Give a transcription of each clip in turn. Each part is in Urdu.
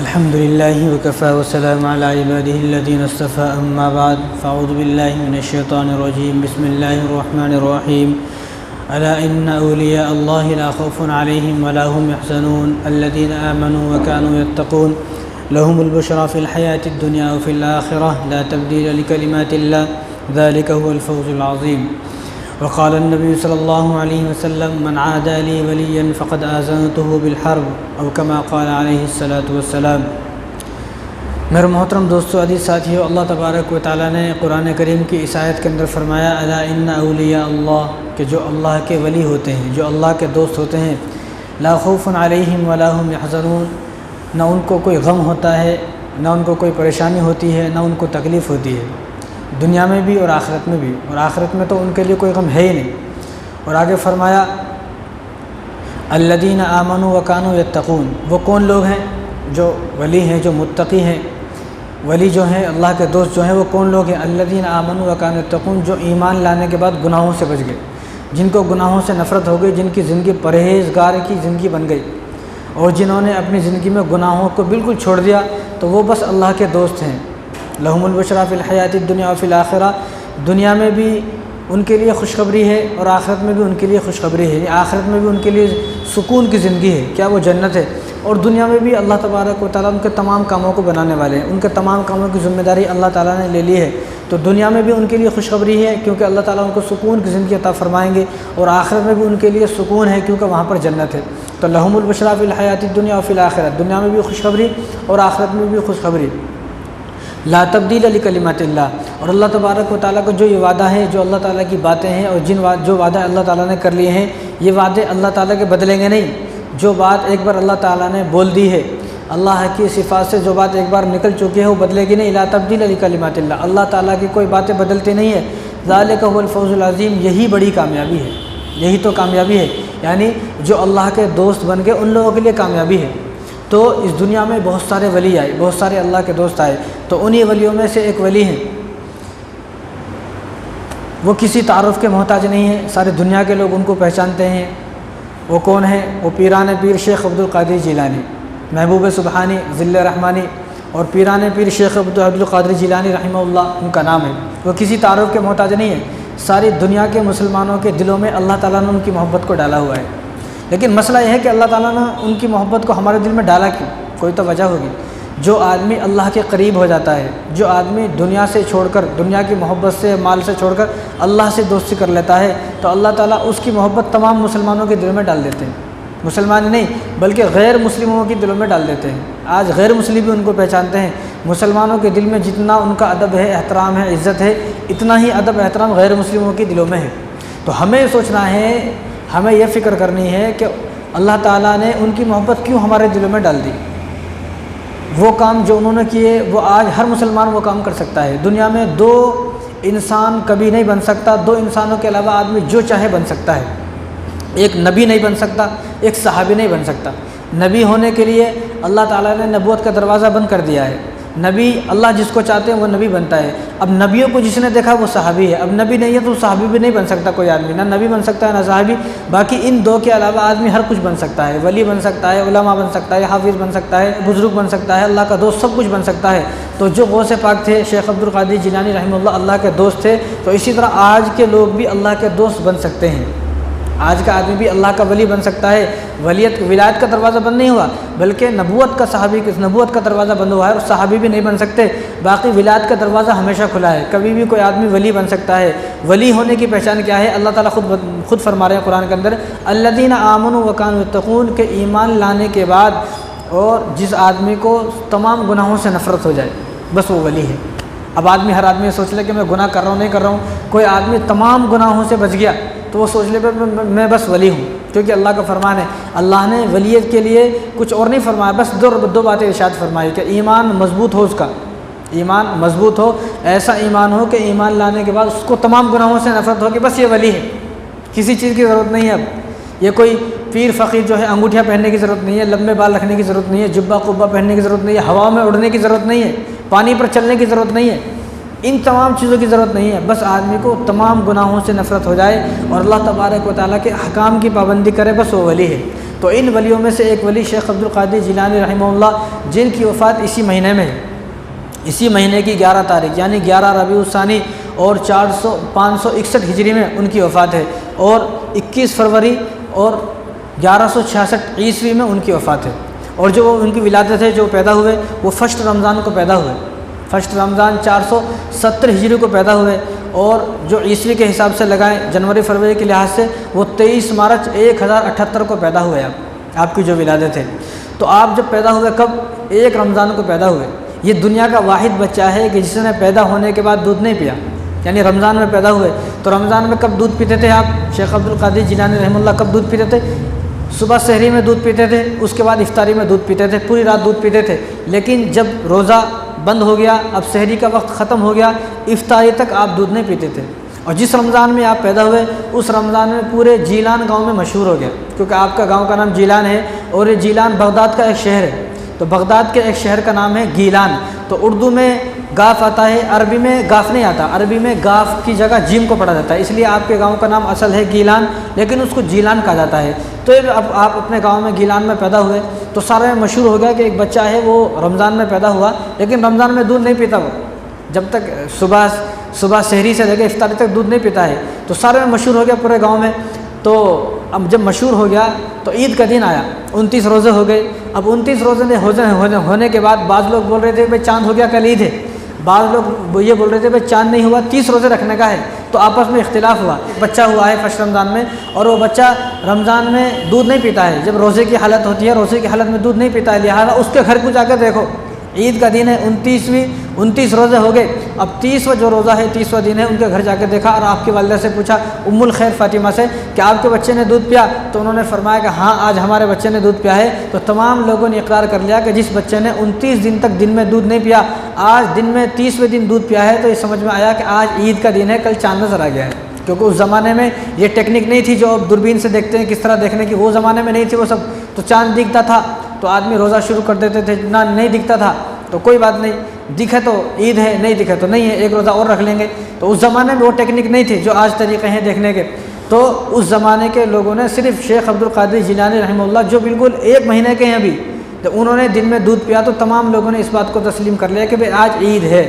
الحمد لله وكفى وسلام على عباده الذين اصطفى أما بعد فأعوذ بالله من الشيطان الرجيم بسم الله الرحمن الرحيم ألا إن أولياء الله لا خوف عليهم ولا هم يحزنون الذين آمنوا وكانوا يتقون لهم البشرى في الحياة الدنيا وفي الآخرة لا تبديل لكلمات الله ذلك هو الفوز العظيم وقال النبي صلی اللہ علیہ وسلم من عادى لي وليا فقد آذنته بالحرب او كما قال علیہ الصلاۃ والسلام۔ میرے محترم دوستو، عزیز ساتھیو، اللہ تبارک و تعالیٰ نے قرآن کریم کی اس آیت کے اندر فرمایا الا ان اولیاء اللہ، کہ جو اللہ کے ولی ہوتے ہیں، جو اللہ کے دوست ہوتے ہیں، لا خوف علیہم ولا هم يحزنون، نہ ان کو کوئی غم ہوتا ہے، نہ ان کو کوئی پریشانی ہوتی ہے، نہ ان کو تکلیف ہوتی ہے، دنیا میں بھی اور آخرت میں بھی، اور آخرت میں تو ان کے لیے کوئی غم ہے ہی نہیں۔ اور آگے فرمایا الذین آمنوا وکانوا یتقون، وہ کون لوگ ہیں جو ولی ہیں، جو متقی ہیں، ولی جو ہیں، اللہ کے دوست جو ہیں، وہ کون لوگ ہیں؟ الذین آمنوا وکانوا یتقون، جو ایمان لانے کے بعد گناہوں سے بچ گئے، جن کو گناہوں سے نفرت ہو گئی، جن کی زندگی پرہیزگار کی زندگی بن گئی، اور جنہوں نے اپنی زندگی میں گناہوں کو بالکل چھوڑ دیا، تو وہ بس اللہ کے دوست ہیں۔ لہم البشریٰ فی الحیات الدنیا و فی الآخرہ، دنیا میں بھی ان کے لیے خوشخبری ہے اور آخرت میں بھی ان کے لیے خوشخبری ہے، یعنی آخرت میں بھی ان کے لیے سکون کی زندگی ہے، کیا وہ جنت ہے، اور دنیا میں بھی اللہ تبارک و تعالیٰ ان کے تمام کاموں کو بنانے والے ہیں، ان کے تمام کاموں کی ذمہ داری اللہ تعالیٰ نے لے لی ہے، تو دنیا میں بھی ان کے لیے خوشخبری ہے کیونکہ اللہ تعالیٰ ان کو سکون کی زندگی عطا فرمائیں گے، اور آخرت میں بھی ان کے لیے سکون ہے کیونکہ وہاں پر جنت ہے۔ تو لہم البشریٰ فی الحیات الدنیا و فی الآخرہ، دنیا میں بھی خوشخبری اور آخرت میں بھی خوشخبری۔ لا تبدیل لکلمات اللہ، اور اللہ تبارک و تعالیٰ کا جو یہ وعدہ ہے، جو اللہ تعالیٰ کی باتیں ہیں، اور جو وعدہ اللہ تعالیٰ نے کر لیے ہیں، یہ وعدے اللہ تعالیٰ کے بدلیں گے نہیں۔ جو بات ایک بار اللہ تعالیٰ نے بول دی ہے، اللہ کی صفات سے جو بات ایک بار نکل چکی ہے، وہ بدلے گی نہیں۔ لا تبدیل لکلمات اللہ، اللہ تعالیٰ کی کوئی باتیں بدلتی نہیں ہے۔ ذالک هو الفوز العظیم، یہی بڑی کامیابی ہے، یہی تو کامیابی ہے، یعنی جو اللہ کے دوست بن گئے ان لوگوں کے لیے کامیابی ہے۔ تو اس دنیا میں بہت سارے ولی آئے، بہت سارے اللہ کے دوست آئے، تو انہی ولیوں میں سے ایک ولی ہیں، وہ کسی تعارف کے محتاج نہیں ہیں، سارے دنیا کے لوگ ان کو پہچانتے ہیں۔ وہ کون ہیں؟ وہ پیران پیر شیخ عبد القادر جیلانی، محبوب سبحانی ذل رحمانی، اور پیران پیر شیخ عبد القادر جیلانی رحمہ اللہ ان کا نام ہے۔ وہ کسی تعارف کے محتاج نہیں ہے، ساری دنیا کے مسلمانوں کے دلوں میں اللہ تعالیٰ نے ان کی محبت کو ڈالا ہوا ہے۔ لیکن مسئلہ یہ ہے کہ اللہ تعالیٰ نے ان کی محبت کو ہمارے دل میں ڈالا کیوں؟ کوئی تو وجہ ہوگی۔ جو آدمی اللہ کے قریب ہو جاتا ہے، جو آدمی دنیا سے چھوڑ کر، دنیا کی محبت سے، مال سے چھوڑ کر اللہ سے دوستی کر لیتا ہے، تو اللہ تعالیٰ اس کی محبت تمام مسلمانوں کے دل میں ڈال دیتے ہیں، مسلمان نہیں بلکہ غیر مسلموں کے دلوں میں ڈال دیتے ہیں۔ آج غیر مسلم بھی ان کو پہچانتے ہیں۔ مسلمانوں کے دل میں جتنا ان کا ادب ہے، احترام ہے، عزت ہے، اتنا ہی ادب احترام غیر مسلموں کے دلوں میں ہے۔ تو ہمیں سوچنا ہے، ہمیں یہ فکر کرنی ہے کہ اللہ تعالیٰ نے ان کی محبت کیوں ہمارے دلوں میں ڈال دی۔ وہ کام جو انہوں نے کیے، وہ آج ہر مسلمان وہ کام کر سکتا ہے۔ دنیا میں دو انسان کبھی نہیں بن سکتا، دو انسانوں کے علاوہ آدمی جو چاہے بن سکتا ہے۔ ایک نبی نہیں بن سکتا، ایک صحابی نہیں بن سکتا۔ نبی ہونے کے لیے اللہ تعالیٰ نے نبوت کا دروازہ بند کر دیا ہے۔ نبی اللہ جس کو چاہتے ہیں وہ نبی بنتا ہے۔ اب نبیوں کو جس نے دیکھا وہ صحابی ہے، اب نبی نہیں ہے تو صحابی بھی نہیں بن سکتا کوئی آدمی، نہ نبی بن سکتا ہے نہ صحابی۔ باقی ان دو کے علاوہ آدمی ہر کچھ بن سکتا ہے، ولی بن سکتا ہے، علماء بن سکتا ہے، حافظ بن سکتا ہے، بزرگ بن سکتا ہے، اللہ کا دوست، سب کچھ بن سکتا ہے۔ تو جو غوث پاک تھے شیخ عبد القادر جیلانی رحمہ اللہ، اللہ کے دوست تھے، تو اسی طرح آج کے لوگ بھی اللہ کے دوست بن سکتے ہیں۔ آج کا آدمی بھی اللہ کا ولی بن سکتا ہے۔ ولایت کا دروازہ بند نہیں ہوا، بلکہ نبوت کا دروازہ بند ہوا ہے، اور صحابی بھی نہیں بن سکتے۔ باقی ولایت کا دروازہ ہمیشہ کھلا ہے، کبھی بھی کوئی آدمی ولی بن سکتا ہے۔ ولی ہونے کی پہچان کیا ہے؟ اللہ تعالیٰ خود فرما رہے ہیں قرآن کے اندر الذین آمنوا وکانوا یتقون، کہ ایمان لانے کے بعد اور جس آدمی کو تمام گناہوں سے نفرت ہو جائے، بس وہ ولی ہے۔ اب ہر آدمی سوچ لے کہ میں گناہ کر رہا ہوں نہیں کر رہا ہوں۔ کوئی آدمی تمام گناہوں سے بچ گیا تو وہ سوچ لے میں بس ولی ہوں، کیونکہ اللہ کا فرمان ہے۔ اللہ نے ولیت کے لیے کچھ اور نہیں فرمایا، بس دو باتیں ارشاد فرمائی کہ ایمان مضبوط ہو، اس کا ایمان مضبوط ہو، ایسا ایمان ہو کہ ایمان لانے کے بعد اس کو تمام گناہوں سے نفرت ہو کہ بس یہ ولی ہے، کسی چیز کی ضرورت نہیں ہے۔ اب یہ کوئی پیر فقیر جو ہے انگوٹھیاں پہننے کی ضرورت نہیں ہے، لمبے بال رکھنے کی ضرورت نہیں ہے، جبہ قبہ پہننے کی ضرورت نہیں ہے، ہوا میں اڑنے کی ضرورت نہیں ہے، پانی پر چلنے کی ضرورت نہیں ہے، ان تمام چیزوں کی ضرورت نہیں ہے۔ بس آدمی کو تمام گناہوں سے نفرت ہو جائے اور اللہ تبارک و تعالیٰ کے احکام کی پابندی کرے، بس وہ ولی ہے۔ تو ان ولیوں میں سے ایک ولی شیخ عبد القادر جیلانی رحمہ اللہ، جن کی وفات اسی مہینے میں ہے، اسی مہینے کی 11 تاریخ یعنی 11 ربیع الثانی اور 561 ہجری میں ان کی وفات ہے، اور 21 فروری اور 1166 عیسوی میں ان کی وفات ہے۔ اور جو ان کی ولادت ہے، جو پیدا ہوئے وہ فرسٹ رمضان کو پیدا ہوئے، فرسٹ رمضان 470 ہجری کو پیدا ہوئے، اور جو عیسوی کے حساب سے لگائیں جنوری فروری کے لحاظ سے وہ 23 مارچ 1078 کو پیدا ہوئے آپ کی جو ولادت ہے۔ تو آپ جب پیدا ہوئے کب؟ 1 رمضان کو پیدا ہوئے۔ یہ دنیا کا واحد بچہ ہے کہ جس نے پیدا ہونے کے بعد دودھ نہیں پیا، یعنی رمضان میں پیدا ہوئے۔ تو رمضان میں کب دودھ پیتے تھے آپ؟ شیخ عبد القادر جیلانی رحمہ اللہ کب دودھ پیتے تھے؟ صبح سحری میں دودھ پیتے تھے، اس کے بعد افطاری میں دودھ پیتے تھے، پوری رات دودھ پیتے تھے۔ لیکن جب روزہ بند ہو گیا، اب سحری کا وقت ختم ہو گیا، افطاری تک آپ دودھ نہیں پیتے تھے۔ اور جس رمضان میں آپ پیدا ہوئے اس رمضان میں پورے جیلان گاؤں میں مشہور ہو گیا، کیونکہ آپ کا گاؤں کا نام جیلان ہے، اور یہ جیلان بغداد کا ایک شہر ہے، تو بغداد کے ایک شہر کا نام ہے گیلان۔ تو اردو میں گاف آتا ہے، عربی میں گاف نہیں آتا، عربی میں گاف کی جگہ جیم کو پڑھا جاتا ہے، اس لیے آپ کے گاؤں کا نام اصل ہے گیلان، لیکن اس کو جیلان کہا جاتا ہے۔ تو اب آپ اپنے گاؤں میں گیلان میں پیدا ہوئے تو سارے میں مشہور ہو گیا کہ ایک بچہ ہے وہ رمضان میں پیدا ہوا، لیکن رمضان میں دودھ نہیں پیتا، وہ جب تک صبح سحری سے لے کے افطاری تک دودھ نہیں پیتا ہے۔ تو سارے میں مشہور ہو گیا پورے گاؤں میں۔ تو اب جب مشہور ہو گیا تو عید کا دن آیا، 29 روزے ہو گئے۔ اب 29 روزے ہونے کے بعد بعض لوگ بول رہے تھے بھائی چاند ہو گیا کل عید ہے، بعض لوگ یہ بول رہے تھے بھائی چاند نہیں ہوا 30 روزے رکھنے کا ہے۔ تو آپس میں اختلاف ہوا، بچہ ہوا ہے فرسٹ رمضان میں، اور وہ بچہ رمضان میں دودھ نہیں پیتا ہے، جب روزے کی حالت ہوتی ہے روزے کی حالت میں دودھ نہیں پیتا ہے، لہٰذا اس کے گھر کو جا کر دیکھو، عید کا دن ہے، 29 روزے ہو گئے، اب 30واں جو روزہ ہے 30واں دن ہے، ان کے گھر جا کے دیکھا اور آپ کی والدہ سے پوچھا ام الخیر فاطمہ سے کہ آپ کے بچے نے دودھ پیا؟ تو انہوں نے فرمایا کہ ہاں آج ہمارے بچے نے دودھ پیا ہے۔ تو تمام لوگوں نے اقرار کر لیا کہ جس بچے نے 29 دن تک دن میں دودھ نہیں پیا، آج دن میں 30ویں دن دودھ پیا ہے، تو یہ سمجھ میں آیا کہ آج عید کا دن ہے، کل چاند نظر آ گیا ہے۔ کیونکہ اس زمانے میں یہ ٹیکنیک نہیں تھی جو اب دوربین سے دیکھتے ہیں کس طرح دیکھنے کی، وہ زمانے میں نہیں تھی وہ سب، تو چاند دکھتا تھا تو آدمی روزہ شروع کر دیتے تھے، نہ نہیں دکھتا تھا تو کوئی بات نہیں، دکھے تو عید ہے، نہیں دکھے تو نہیں ہے، ایک روزہ اور رکھ لیں گے۔ تو اس زمانے میں وہ ٹیکنیک نہیں تھی جو آج طریقے ہیں دیکھنے کے۔ تو اس زمانے کے لوگوں نے صرف شیخ عبد القادر جیلانی رحمہ اللہ جو بالکل 1 مہینے کے ہیں ابھی، تو انہوں نے دن میں دودھ پیا تو تمام لوگوں نے اس بات کو تسلیم کر لیا کہ بھئی آج عید ہے،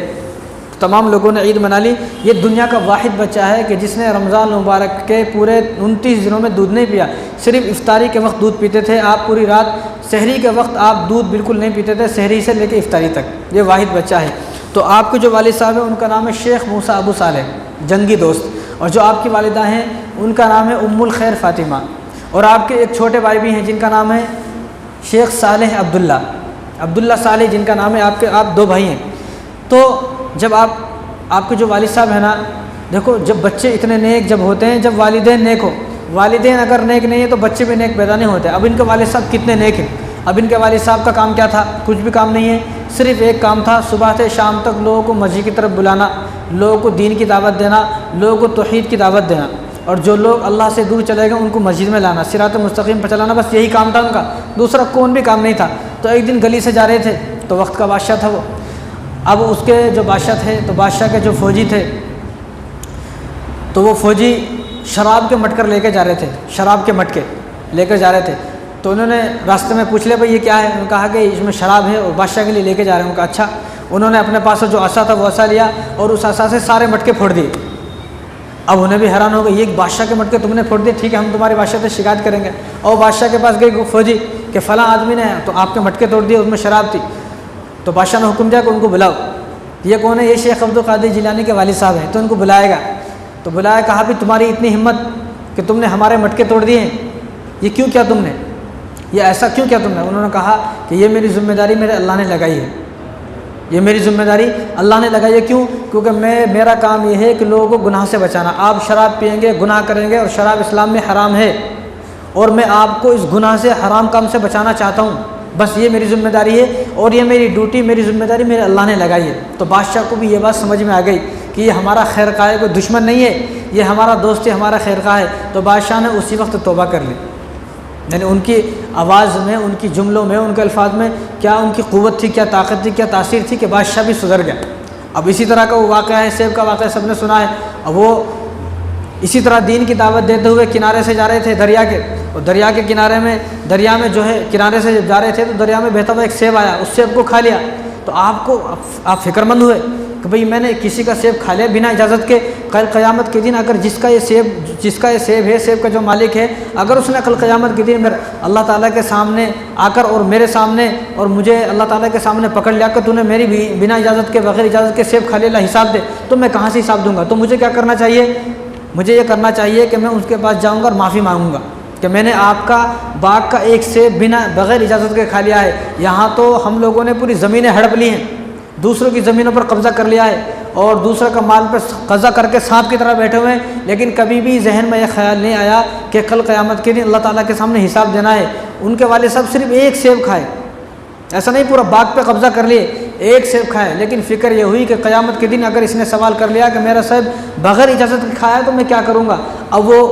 تمام لوگوں نے عید منا لی۔ یہ دنیا کا واحد بچہ ہے کہ جس نے رمضان المبارک کے پورے 29 دنوں میں دودھ نہیں پیا، صرف افطاری کے وقت دودھ پیتے تھے آپ، پوری رات سحری کے وقت آپ دودھ بالکل نہیں پیتے تھے، سحری سے لے کے افطاری تک، یہ واحد بچہ ہے۔ تو آپ کے جو والد صاحب ہیں ان کا نام ہے شیخ موسیٰ ابو صالح جنگی دوست، اور جو آپ کی والدہ ہیں ان کا نام ہے ام الخیر فاطمہ، اور آپ کے ایک چھوٹے بھائی بھی ہیں جن کا نام ہے شیخ صالح عبداللہ صالح جن کا نام ہے، آپ 2 بھائی ہیں۔ تو جب آپ کے جو والد صاحب ہیں نا، دیکھو جب بچے اتنے نیک جب ہوتے ہیں، جب والدین نیک ہو، والدین اگر نیک نہیں ہیں تو بچے بھی نیک پیدا نہیں ہوتے۔ اب ان کے والد صاحب کتنے نیک ہیں، اب ان کے والد صاحب کا کام کیا تھا؟ کچھ بھی کام نہیں ہے، صرف ایک کام تھا، صبح سے شام تک لوگوں کو مسجد کی طرف بلانا، لوگوں کو دین کی دعوت دینا، لوگوں کو توحید کی دعوت دینا، اور جو لوگ اللہ سے دور چلے گئے ان کو مسجد میں لانا، صراط مستقیم پر چلانا، بس یہی کام تھا ان کا، دوسرا کون بھی کام نہیں تھا۔ تو ایک دن گلی سے جا رہے تھے تو وقت کا بادشاہ تھا وہ، اب اس کے جو بادشاہ تھے تو بادشاہ کے جو فوجی تھے تو وہ فوجی شراب کے مٹکر لے کے جا رہے تھے، شراب کے مٹکے لے کر جا رہے تھے۔ تو انہوں نے راستے میں پوچھ لیا بھائی یہ کیا ہے؟ انہوں نے کہا کہ اس میں شراب ہے اور بادشاہ کے لیے لے کے جا رہے ہیں۔ ان کا اچھا، انہوں نے اپنے پاس جو عصا تھا وہ عصا لیا اور اس عصا سے سارے مٹکے پھوڑ دیے۔ اب انہیں بھی حیران ہو گئے، یہ بادشاہ کے مٹکے تم نے پھوڑ دیے، ٹھیک ہے ہم تمہارے بادشاہ سے شکایت کریں گے۔ اور بادشاہ کے پاس گئے فوجی کہ فلاں آدمی نے تو آپ کے مٹکے توڑ دیے، اس میں شراب تھی۔ تو بادشاہ نے حکم دیا کہ ان کو بلاؤ۔ یہ کون ہے؟ یہ شیخ عبد القادر جیلانی کے والد صاحب ہیں، تو ان کو بلائے گا۔ تو بلایا، کہا بھی تمہاری اتنی ہمت کہ تم نے ہمارے مٹکے توڑ دیے ہیں، یہ کیوں کیا تم نے؟ یہ ایسا کیوں کیا تم نے؟ انہوں نے کہا کہ یہ میری ذمہ داری میرے اللہ نے لگائی ہے، یہ میری ذمہ داری اللہ نے لگائی ہے۔ کیوں؟ کیونکہ میرا کام یہ ہے کہ لوگوں کو گناہ سے بچانا۔ آپ شراب پئیں گے، گناہ کریں گے، اور شراب اسلام میں حرام ہے، اور میں آپ کو اس گناہ سے، حرام کام سے بچانا چاہتا ہوں، بس یہ میری ذمہ داری ہے، اور یہ میری ڈیوٹی، میری ذمہ داری میرے اللہ نے لگائی ہے۔ تو بادشاہ کو بھی یہ بات سمجھ میں آ گئی کہ یہ ہمارا خیر خواہ ہے، کوئی دشمن نہیں ہے، یہ ہمارا دوست ہے، ہمارا خیر خواہ ہے۔ تو بادشاہ نے اسی وقت توبہ کر لی، یعنی ان کی آواز میں، ان کی جملوں میں، ان کے الفاظ میں کیا ان کی قوت تھی، کیا طاقت تھی، کیا تاثیر تھی کہ بادشاہ بھی سدھر گیا۔ اب اسی طرح کا وہ واقعہ ہے، سیب کا واقعہ سب نے سنا ہے۔ اب وہ اسی طرح دین کی دعوت دیتے ہوئے کنارے سے جا رہے تھے دریا کے، اور دریا کے کنارے میں دریا میں جو ہے کنارے سے جب جا رہے تھے تو دریا میں بہتا ہوا ایک سیب آیا، اس سیب کو کھا لیا۔ تو آپ فکر مند ہوئے کہ بھئی میں نے کسی کا سیب کھا لیا بنا اجازت کے، کل قیامت کے دن اگر جس کا یہ سیب ہے، سیب کا جو مالک ہے، اگر اس نے کل قیامت کے دن اللہ تعالیٰ کے سامنے آ کر اور میرے سامنے اور مجھے اللہ تعالیٰ کے سامنے پکڑ لیا کہ تو نے میری بنا اجازت کے بغیر اجازت کے سیب کھا لیا، اللہ حساب دے، تو میں کہاں سے حساب دوں گا؟ تو مجھے کیا کرنا چاہیے؟ مجھے یہ کرنا چاہیے کہ میں اس کے پاس جاؤں گا اور معافی مانگوں گا کہ میں نے آپ کا باغ کا ایک سیب بغیر اجازت کے کھا لیا ہے۔ یہاں تو ہم لوگوں نے پوری زمینیں ہڑپ لی ہیں، دوسروں کی زمینوں پر قبضہ کر لیا ہے اور دوسروں کا مال پر قبضہ کر کے سانپ کی طرح بیٹھے ہوئے ہیں، لیکن کبھی بھی ذہن میں یہ خیال نہیں آیا کہ کل قیامت کے دن اللہ تعالیٰ کے سامنے حساب دینا ہے۔ ان کے والد صاحب صرف ایک سیب کھائے، ایسا نہیں پورا باغ پہ قبضہ کر لیے، ایک سیب کھائے، لیکن فکر یہ ہوئی کہ قیامت کے دن اگر اس نے سوال کر لیا کہ میرا سیب بغیر اجازت کے کھایا تو میں کیا کروں گا؟ اب وہ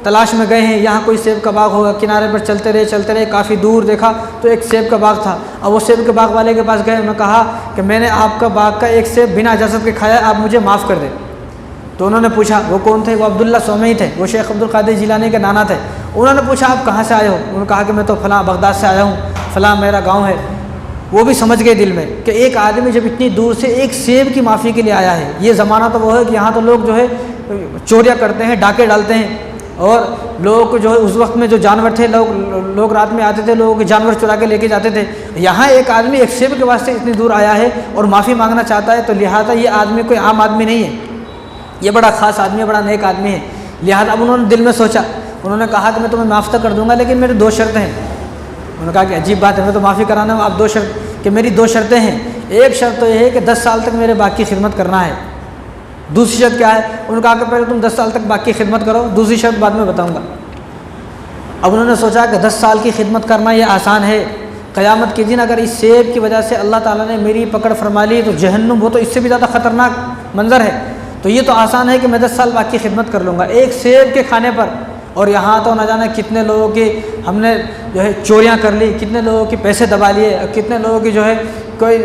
تلاش میں گئے ہیں، یہاں کوئی سیب کا باغ ہوگا، کنارے پر چلتے رہے، کافی دور دیکھا تو ایک سیب کا باغ تھا۔ اب وہ سیب کے باغ والے کے پاس گئے، انہوں نے کہا کہ میں نے آپ کا باغ کا ایک سیب بنا اجازت کے کھایا، آپ مجھے معاف کر دیں۔ تو انہوں نے پوچھا، وہ کون تھے؟ وہ عبداللہ سومئی تھے، وہ شیخ عبد القادر جیلانی کے نانا تھے۔ انہوں نے پوچھا آپ کہاں سے آئے ہو؟ انہوں نے کہا کہ میں تو فلاں بغداد سے آیا ہوں، فلاں میرا گاؤں ہے۔ وہ بھی سمجھ گئے دل میں کہ ایک آدمی جب اتنی دور سے ایک سیب کی معافی کے لیے آیا ہے، یہ زمانہ تو وہ ہے کہ یہاں تو لوگ جو ہے چوریاں کرتے ہیں، ڈاکے ڈالتے ہیں، اور لوگوں کو جو ہے اس وقت میں جو جانور تھے، لوگ رات میں آتے تھے، لوگوں کے جانور چرا کے لے کے جاتے تھے۔ یہاں ایک آدمی ایک سیب کے واسطے اتنی دور آیا ہے اور معافی مانگنا چاہتا ہے، تو لہٰذا یہ آدمی کوئی عام آدمی نہیں ہے، یہ بڑا خاص آدمی ہے، بڑا نیک آدمی ہے۔ لہٰذا اب انہوں نے دل میں سوچا، انہوں نے کہا کہ میں تمہیں معاف تو کر دوں گا لیکن میری 2 شرطیں ہیں۔ انہوں نے کہا کہ عجیب بات ہے، میں تو معافی کرانا ہوں، آپ 2 شرط کہ میری 2 شرطیں ہیں۔ ایک شرط تو یہ ہے کہ 10 سال تک میرے باغ کی خدمت کرنا ہے۔ دوسری شرط کیا ہے؟ انہوں نے کہا کہ پہلے تم 10 سال تک باغ کی خدمت کرو، دوسری شرط بعد میں بتاؤں گا۔ اب انہوں نے سوچا کہ 10 سال کی خدمت کرنا یہ آسان ہے، قیامت کے دن اگر اس سیب کی وجہ سے اللہ تعالیٰ نے میری پکڑ فرما لی تو جہنم، وہ تو اس سے بھی زیادہ خطرناک منظر ہے، تو یہ تو آسان ہے کہ میں 10 سال باغ کی خدمت کر لوں گا ایک سیب کے کھانے پر۔ اور یہاں تو نہ جانے کتنے لوگوں کی ہم نے جو ہے چوریاں کر لی، کتنے لوگوں کے پیسے دبا لیے، کتنے لوگوں کی جو ہے کوئی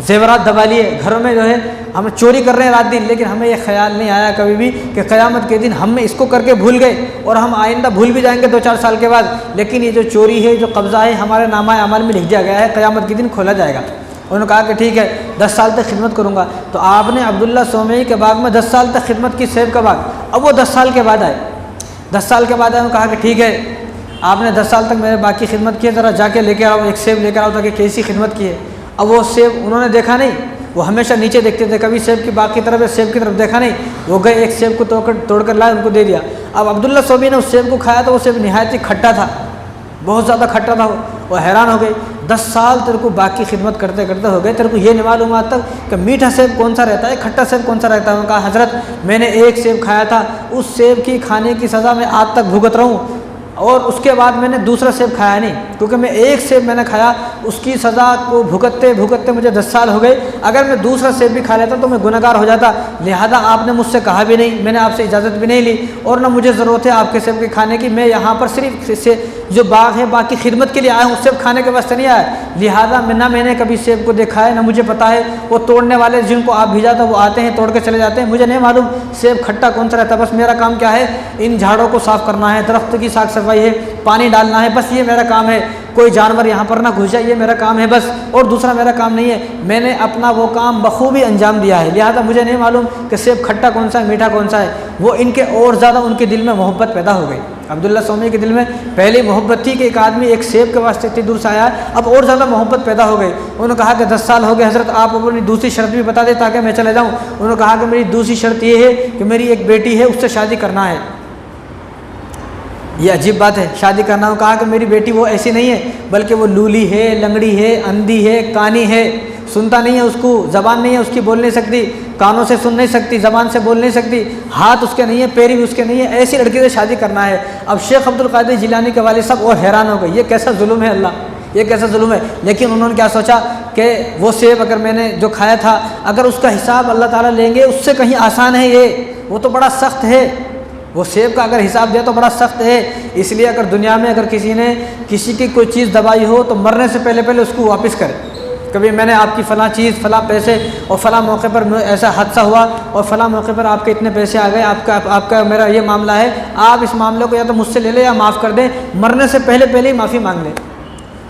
زیورات دبا لیے، گھروں میں جو ہے ہم چوری کر رہے ہیں رات دن، لیکن ہمیں یہ خیال نہیں آیا کبھی بھی کہ قیامت کے دن ہم اس کو کر کے بھول گئے اور ہم آئندہ بھول بھی جائیں گے 2-4 سال کے بعد، لیکن یہ جو چوری ہے، جو قبضہ ہے، ہمارے نامہ اعمال میں لکھ دیا گیا ہے، قیامت کے دن کھولا جائے گا۔ انہوں نے کہا کہ ٹھیک ہے 10 سال تک خدمت کروں گا۔ تو آپ نے عبداللہ سومئی کے باغ میں 10 سال تک خدمت کی، سیب کا باغ۔ اب وہ 10 سال کے بعد آئے، 10 سال کے بعد انہوں نے کہا کہ ٹھیک ہے آپ نے 10 سال تک میرے باغ کی خدمت کی ہے، ذرا جا کے لے کے آؤ، ایک سیب لے کر آؤ تاکہ کیسی خدمت کی ہے۔ اب وہ سیب انہوں نے دیکھا نہیں، وہ ہمیشہ نیچے دیکھتے تھے، کبھی سیب کی باغ کی طرف سیب کی طرف دیکھا نہیں، وہ گئے ایک سیب کو توڑ کر لائے، ان کو دے دیا۔ اب عبداللہ سومئی نے اس سیب کو کھایا تو وہ سیب نہایت ہی کھٹا تھا، بہت زیادہ کھٹا تھا، وہ حیران ہو گئے، 10 سال تیرے کو باغ کی خدمت کرتے کرتے ہو گئے، تیرے کو یہ نہیں معلوم آج تک کہ میٹھا سیب کون سا رہتا ہے، کھٹا سیب کون سا رہتا ہے؟ انہوں نے کہا حضرت میں نے ایک سیب کھایا تھا، اس سیب کی کھانے کی سزا میں آج تک بھگت رہا ہوں، اور اس کے بعد میں نے دوسرا سیب کھایا نہیں، کیونکہ میں ایک سیب میں نے کھایا، اس کی سزا کو بھگتتے بھگتتے مجھے 10 سال ہو گئے، اگر میں دوسرا سیب بھی کھا لیتا تو میں گنہگار ہو جاتا، لہذا آپ نے مجھ سے کہا بھی نہیں، میں نے آپ سے اجازت بھی نہیں لی، اور نہ مجھے ضرورت ہے آپ کے سیب کے کھانے کی، میں یہاں پر صرف سے جو باغ ہے باغ کی خدمت کے لیے آیا ہوں، سیب کھانے کے واسطے نہیں آیا، لہذا نہ میں نے کبھی سیب کو دیکھا ہے، نہ مجھے پتا ہے وہ توڑنے والے جن کو آپ بھیجا تھا وہ آتے ہیں توڑ کے چلے جاتے ہیں، مجھے نہیں معلوم سیب کھٹا کون سا رہتا، بس میرا کام کیا ہے، ان جھاڑوں کو صاف کرنا ہے، درخت کی صاف صفائی ہے، پانی ڈالنا ہے، بس یہ میرا کام ہے، کوئی جانور یہاں پر نہ گھس جائے، یہ میرا کام ہے بس، اور دوسرا میرا کام نہیں ہے، میں نے اپنا وہ کام بخوبی انجام دیا ہے، لہذا مجھے نہیں معلوم کہ سیب کھٹا کون سا ہے، میٹھا کون سا ہے۔ وہ ان کے اور زیادہ ان کے دل میں محبت پیدا ہو گئی، عبداللہ سومئی کے دل میں پہلے محبت تھی کہ ایک آدمی ایک سیب کے واسطے اتنی دور سے آیا ہے، اب اور زیادہ محبت پیدا ہو گئی۔ انہوں نے کہا کہ 10 سال ہو گئے حضرت، آپ اپنی دوسری شرط بھی بتا دیں تاکہ میں چلے جاؤں۔ انہوں نے کہا کہ میری دوسری شرط یہ ہے کہ میری ایک بیٹی ہے، اس سے شادی کرنا ہے۔ یہ عجیب بات ہے، شادی کرنا۔ انہوں نے کہا کہ میری بیٹی وہ ایسی نہیں ہے، بلکہ وہ لولی ہے، لنگڑی ہے، اندھی ہے، کانی ہے، سنتا نہیں ہے، اس کو زبان نہیں ہے، اس کی بول نہیں سکتی، کانوں سے سن نہیں سکتی، زبان سے بول نہیں سکتی، ہاتھ اس کے نہیں ہے، پیر بھی اس کے نہیں ہے، ایسی لڑکی سے شادی کرنا ہے۔ اب شیخ عبد القادر جیلانی کے والد صاحب اور حیران ہو گئے، یہ کیسا ظلم ہے اللہ، یہ کیسا ظلم ہے۔ لیکن انہوں نے کیا سوچا کہ وہ سیب اگر میں نے جو کھایا تھا، اگر اس کا حساب اللہ تعالیٰ لیں گے، اس سے کہیں آسان ہے، یہ وہ تو بڑا سخت ہے، وہ سیب کا اگر حساب دیا تو بڑا سخت ہے۔ اس لیے اگر دنیا میں اگر کسی نے کسی کی کوئی چیز دبائی ہو تو مرنے سے پہلے اس کو واپس کرے، کبھی میں نے آپ کی فلاں چیز، فلاں پیسے اور فلاں موقع پر ایسا حادثہ ہوا اور فلاں موقع پر آپ کے اتنے پیسے آ گئے، آپ کا میرا یہ معاملہ ہے، آپ اس معاملے کو یا تو مجھ سے لے لیں یا معاف کر دیں، مرنے سے پہلے ہی معافی مانگ لیں۔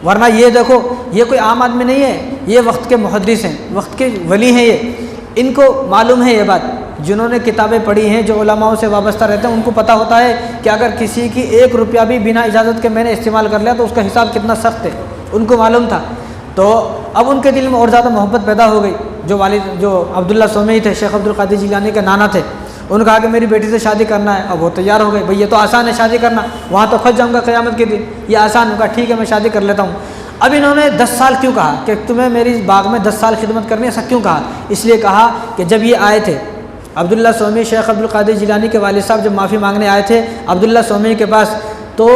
ورنہ یہ دیکھو، یہ کوئی عام آدمی نہیں ہے، یہ وقت کے محدث ہیں، وقت کے ولی ہیں، یہ ان کو معلوم ہے یہ بات، جنہوں نے کتابیں پڑھی ہیں، جو علماء سے وابستہ رہتے ہیں، ان کو پتہ ہوتا ہے کہ اگر کسی کی 1 روپیہ بھی بنا اجازت کے میں نے استعمال کر لیا تو اس کا حساب کتنا سخت ہے، ان کو معلوم تھا۔ تو اب ان کے دل میں اور زیادہ محبت پیدا ہو گئی۔ جو عبداللہ سومی تھے، شیخ عبدالقادر جیلانی کے نانا تھے، انہوں نے کہا کہ میری بیٹی سے شادی کرنا ہے۔ اب وہ تیار ہو گئے، بھئی یہ تو آسان ہے شادی کرنا، وہاں تو پھنس جاؤں گا قیامت کے دن، یہ آسان ہوگا، ٹھیک ہے میں شادی کر لیتا ہوں۔ اب انہوں نے 10 سال کیوں کہا کہ تمہیں میری باغ میں 10 سال خدمت کرنی ہے، ایسا کیوں کہا؟ اس لیے کہا کہ جب یہ آئے تھے عبداللہ سومی، شیخ عبدالقادر جیلانی کے والد صاحب جب معافی مانگنے آئے تھے عبداللہ سومی کے پاس، تو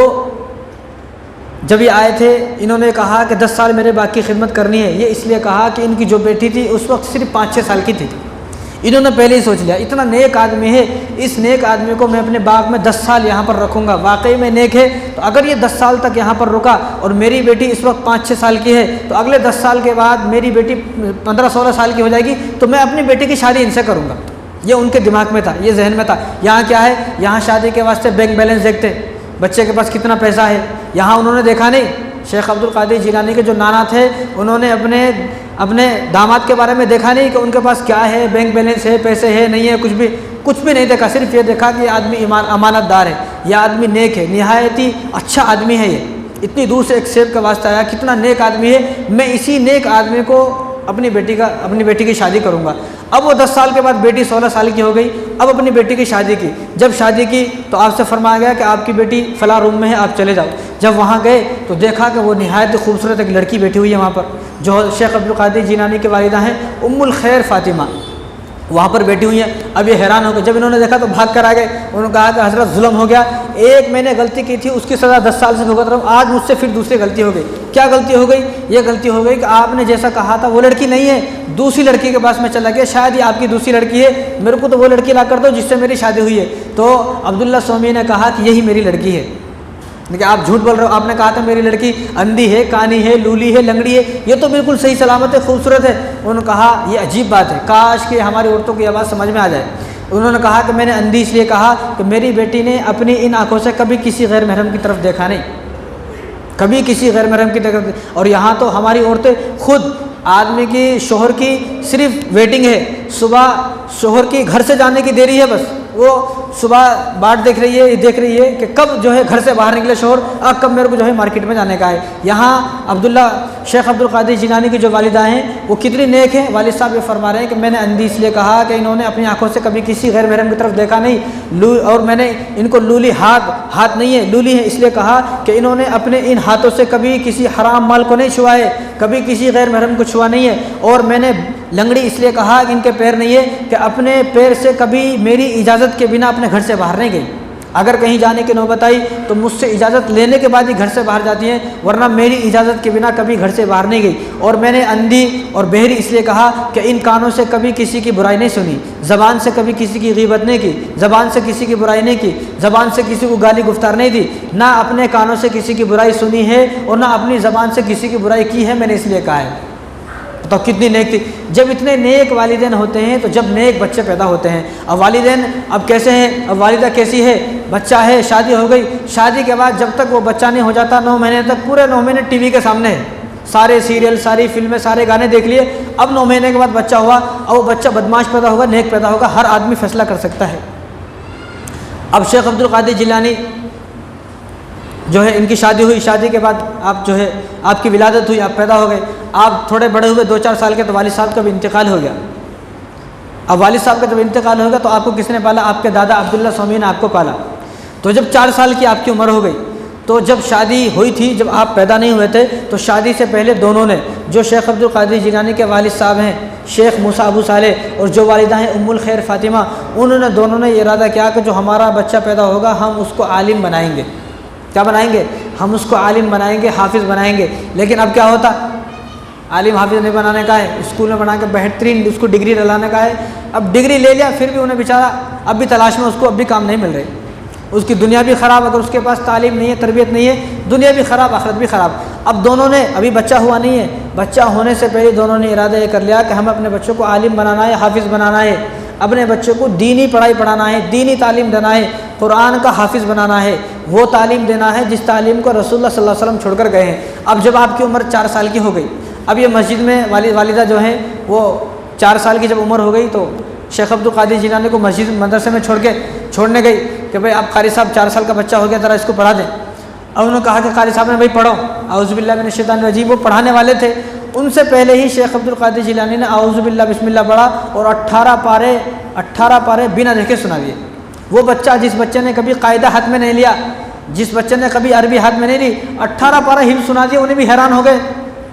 جب یہ آئے تھے انہوں نے کہا کہ 10 سال میرے باغ کی خدمت کرنی ہے۔ یہ اس لیے کہا کہ ان کی جو بیٹی تھی اس وقت صرف 5-6 سال کی تھی۔ انہوں نے پہلے ہی سوچ لیا اتنا نیک آدمی ہے، اس نیک آدمی کو میں اپنے باغ میں 10 سال یہاں پر رکھوں گا، واقعی میں نیک ہے تو اگر یہ 10 سال تک یہاں پر رکا اور میری بیٹی اس وقت 5-6 سال کی ہے تو اگلے 10 سال کے بعد میری بیٹی 15-16 سال کی ہو جائے گی تو میں اپنی بیٹی کی شادی ان سے کروں گا۔ یہ ان کے دماغ میں تھا، یہ ذہن میں تھا۔ یہاں کیا ہے، یہاں شادی کے واسطے بینک بیلنس دیکھتے، بچے کے پاس کتنا پیسہ ہے، یہاں انہوں نے دیکھا نہیں۔ شیخ عبدالقادر جیلانی کے جو نانا تھے انہوں نے اپنے داماد کے بارے میں دیکھا نہیں کہ ان کے پاس کیا ہے، بینک بیلنس ہے، پیسے ہے نہیں ہے، کچھ بھی نہیں دیکھا، صرف یہ دیکھا کہ یہ آدمی امانت دار ہے، یہ آدمی نیک ہے، نہایت ہی اچھا آدمی ہے، یہ اتنی دور سے ایک سیب کا واسطہ آیا، کتنا نیک آدمی ہے، میں اسی نیک آدمی کو اپنی بیٹی کی شادی کروں گا۔ اب وہ 10 سال کے بعد بیٹی 16 سال کی ہو گئی، اب اپنی بیٹی کی شادی کی۔ جب شادی کی تو آپ سے فرمایا گیا کہ آپ کی بیٹی فلاں روم میں ہے، آپ چلے جاؤ۔ جب وہاں گئے تو دیکھا کہ وہ نہایت خوبصورت ایک لڑکی بیٹھی ہوئی ہے وہاں پر، جو شیخ عبدالقادر جیلانی کی والدہ ہیں ام الخیر فاطمہ، وہاں پر بیٹھی ہوئی ہیں۔ اب یہ حیران ہو گئے، جب انہوں نے دیکھا تو بھاگ کر آ گئے، انہوں نے کہا کہ حضرت ظلم ہو گیا، ایک میں نے غلطی کی تھی اس کی سزا 10 سال سے بھگت رہا ہوں، آج مجھ سے پھر دوسری غلطی ہو گئی۔ کیا غلطی ہو گئی؟ یہ غلطی ہو گئی کہ آپ نے جیسا کہا تھا وہ لڑکی نہیں ہے، دوسری لڑکی کے پاس میں چلا گیا، شاید یہ آپ کی دوسری لڑکی ہے، میرے کو تو وہ لڑکی لا کر دو جس سے میری شادی ہوئی ہے۔ تو عبداللہ سومی نے کہا کہ یہی میری لڑکی ہے، لیکن آپ جھوٹ بول رہے ہو، آپ نے کہا تھا میری لڑکی اندھی ہے، کانی ہے، لولی ہے، لنگڑی ہے، یہ تو بالکل صحیح سلامت ہے، خوبصورت ہے۔ انہوں نے کہا یہ عجیب بات ہے، کاش کہ ہماری عورتوں کی آواز سمجھ میں آ جائے۔ انہوں نے کہا کہ میں نے اندھی اس لیے کہا کہ میری بیٹی نے اپنی ان آنکھوں سے کبھی کسی غیر محرم کی طرف دیکھا نہیں، کبھی کسی غیر محرم کی طرف، اور یہاں تو ہماری عورتیں خود آدمی کی شوہر کی صرف ویٹنگ ہے، صبح شوہر کی گھر سے جانے کی دیری ہے، بس وہ صبح باٹ دیکھ رہی ہے کہ کب جو ہے گھر سے باہر نکلے شوہر، کب میرے کو جو ہے مارکیٹ میں جانے کا ہے۔ یہاں شیخ عبدالقادر جیلانی کی جو والدہ ہیں وہ کتنی نیک ہیں، والد صاحب یہ فرما رہے ہیں کہ میں نے اندھی اس لیے کہا کہ انہوں نے اپنی آنکھوں سے کبھی کسی غیر محرم کی طرف دیکھا نہیں، اور میں نے ان کو لولی ہاتھ نہیں ہے، لولی ہے اس لیے کہا کہ انہوں نے اپنے ان ہاتھوں سے کبھی کسی حرام مال کو نہیں چھوا ہے، کبھی کسی غیر محرم کو چھوا نہیں ہے، اور میں نے لنگڑی اس لیے کہا کہ ان کے پیر نہیں ہے کہ اپنے پیر سے کبھی میری اجازت کے بنا اپنے گھر سے باہر نہیں گئی، اگر کہیں جانے کی نوبت آئی تو مجھ سے اجازت لینے کے بعد ہی گھر سے باہر جاتی ہیں، ورنہ میری اجازت کے بنا کبھی گھر سے باہر نہیں گئی۔ اور میں نے اندھی اور بہری اس لیے کہا کہ ان کانوں سے کبھی کسی کی برائی نہیں سنی، زبان سے کبھی کسی کی غیبت نہیں کی، زبان سے کسی کی برائی نہیں کی، زبان سے کسی کو گالی گفتار نہیں دی، نہ اپنے کانوں سے کسی کی برائی سنی ہے اور نہ اپنی زبان سے کسی کی برائی کی ہے، میں نے اس لیے کہا ہے۔ تو کتنی نیک تھی۔ جب اتنے نیک والدین ہوتے ہیں تو جب نیک بچے پیدا ہوتے ہیں، اب والدین اب کیسے ہیں، اب والدہ کیسی ہے، بچہ ہے، شادی ہو گئی، شادی کے بعد جب تک وہ بچہ نہیں ہو جاتا 9 مہینے تک، پورے 9 مہینے ٹی وی کے سامنے ہے، سارے سیریل، ساری فلمیں، سارے گانے دیکھ لیے۔ اب 9 مہینے کے بعد بچہ ہوا، اور وہ بچہ بدماش پیدا ہوگا، نیک پیدا ہوگا، ہر آدمی فیصلہ کر سکتا ہے۔ اب شیخ عبدالقادر جیلانی جو ہے ان کی شادی ہوئی، شادی کے بعد آپ جو ہے آپ کی ولادت ہوئی، آپ پیدا ہو گئے، آپ تھوڑے بڑے ہوئے 2-4 سال کے، تو والد صاحب کا بھی انتقال ہو گیا۔ اب والد صاحب کا جب انتقال ہو گیا تو آپ کو کس نے پالا؟ آپ کے دادا عبداللہ سومی نے آپ کو پالا۔ تو جب 4 سال کی آپ کی عمر ہو گئی تو جب شادی ہوئی تھی، جب آپ پیدا نہیں ہوئے تھے تو شادی سے پہلے دونوں نے، جو شیخ عبدالقادر جیلانی کے والد صاحب ہیں شیخ موسیٰ ابو صالح اور جو والدہ ہیں ام الخیر فاطمہ، دونوں نے یہ ارادہ کیا کہ جو ہمارا بچہ پیدا ہوگا ہم اس کو عالم بنائیں گے۔ کیا بنائیں گے؟ ہم اس کو عالم بنائیں گے، حافظ بنائیں گے۔ لیکن اب کیا ہوتا؟ عالم حافظ نہیں بنانے کا ہے، اسکول میں بنا کے بہترین اس کو ڈگری دلانے کا ہے۔ اب ڈگری لے لیا پھر بھی انہیں بیچارہ اب بھی تلاش میں، اس کو اب بھی کام نہیں مل رہے، اس کی دنیا بھی خراب، اگر اس کے پاس تعلیم نہیں ہے، تربیت نہیں ہے، دنیا بھی خراب، آخرت بھی خراب۔ اب دونوں نے، ابھی بچہ ہوا نہیں ہے، بچہ ہونے سے پہلے دونوں نے ارادہ یہ کر لیا کہ ہم اپنے بچوں کو عالم بنانا ہے، حافظ بنانا ہے، اپنے بچوں کو دینی پڑھائی پڑھانا ہے، دینی تعلیم دینا ہے، قرآن کا حافظ بنانا ہے، وہ تعلیم دینا ہے جس تعلیم کو رسول اللہ صلی اللہ علیہ وسلم چھوڑ کر گئے ہیں۔ اب جب آپ کی عمر 4 سال کی ہو گئی، اب یہ مسجد میں والدہ جو ہیں وہ 4 سال کی جب عمر ہو گئی تو شیخ عبد القادر جیلانی کو مسجد مدرسے میں چھوڑنے گئی کہ بھائی اب قاری صاحب 4 سال کا بچہ ہو گیا، ذرا اس کو پڑھا دیں۔ اور انہوں نے کہا کہ قاری صاحب نے بھائی پڑھو، اعوذ باللہ من الشیطان الرجیم، وہ پڑھانے والے تھے، ان سے پہلے ہی شیخ عبد القادر جیلانی نے اعوذ باللہ بسم اللہ پڑھا اور 18 پارے بنا دیکھے سنا دیے۔ وہ بچہ، جس بچے نے کبھی قاعدہ ہاتھ میں نہیں لیا، جس بچے نے کبھی عربی ہاتھ میں نہیں لی، 18 پارہ حفظ سنا دیا، انہیں بھی حیران ہو گئے۔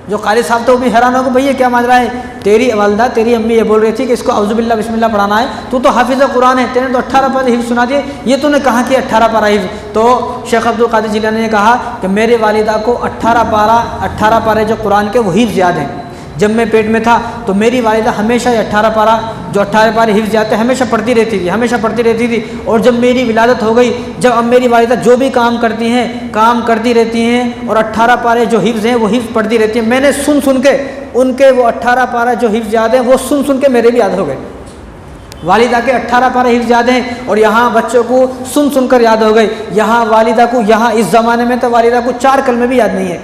جو قاری صاحب تھے وہ بھی حیران ہو گئے، بھئی یہ کیا مان رہا ہے؟ تیری والدہ، تیری امی یہ بول رہی تھی کہ اس کو اعوذ باللہ بسم اللہ پڑھانا ہے، تو حافظ قرآن ہے، تیرے تو 18 پارے حفظ سنا دیے، یہ تو نے کہا کہ 18 پارہ حفظ؟ تو شیخ عبد القادر جیلانی نے کہا کہ میرے والدہ کو 18 پارے جو قرآن کے وہ حفظ یاد ہیں۔ جب میں پیٹ میں تھا تو میری والدہ ہمیشہ یہ 18 پارے حفظ یاد تھے، ہمیشہ پڑھتی رہتی تھی، اور جب میری ولادت ہو گئی، جب اب میری والدہ جو بھی کام کرتی رہتی ہیں اور 18 پارے جو حفظ ہیں وہ حفظ پڑھتی رہتی ہیں، میں نے سن کے ان کے وہ 18 پارے جو حفظ یاد ہیں وہ سن کے میرے بھی یاد ہو گئے۔ والدہ کے 18 پارے حفظ یاد ہیں اور یہاں بچوں کو سن کر یاد ہو گئے۔ یہاں والدہ کو، یہاں اس زمانے میں تو والدہ کو 4 کلمے بھی یاد نہیں ہے،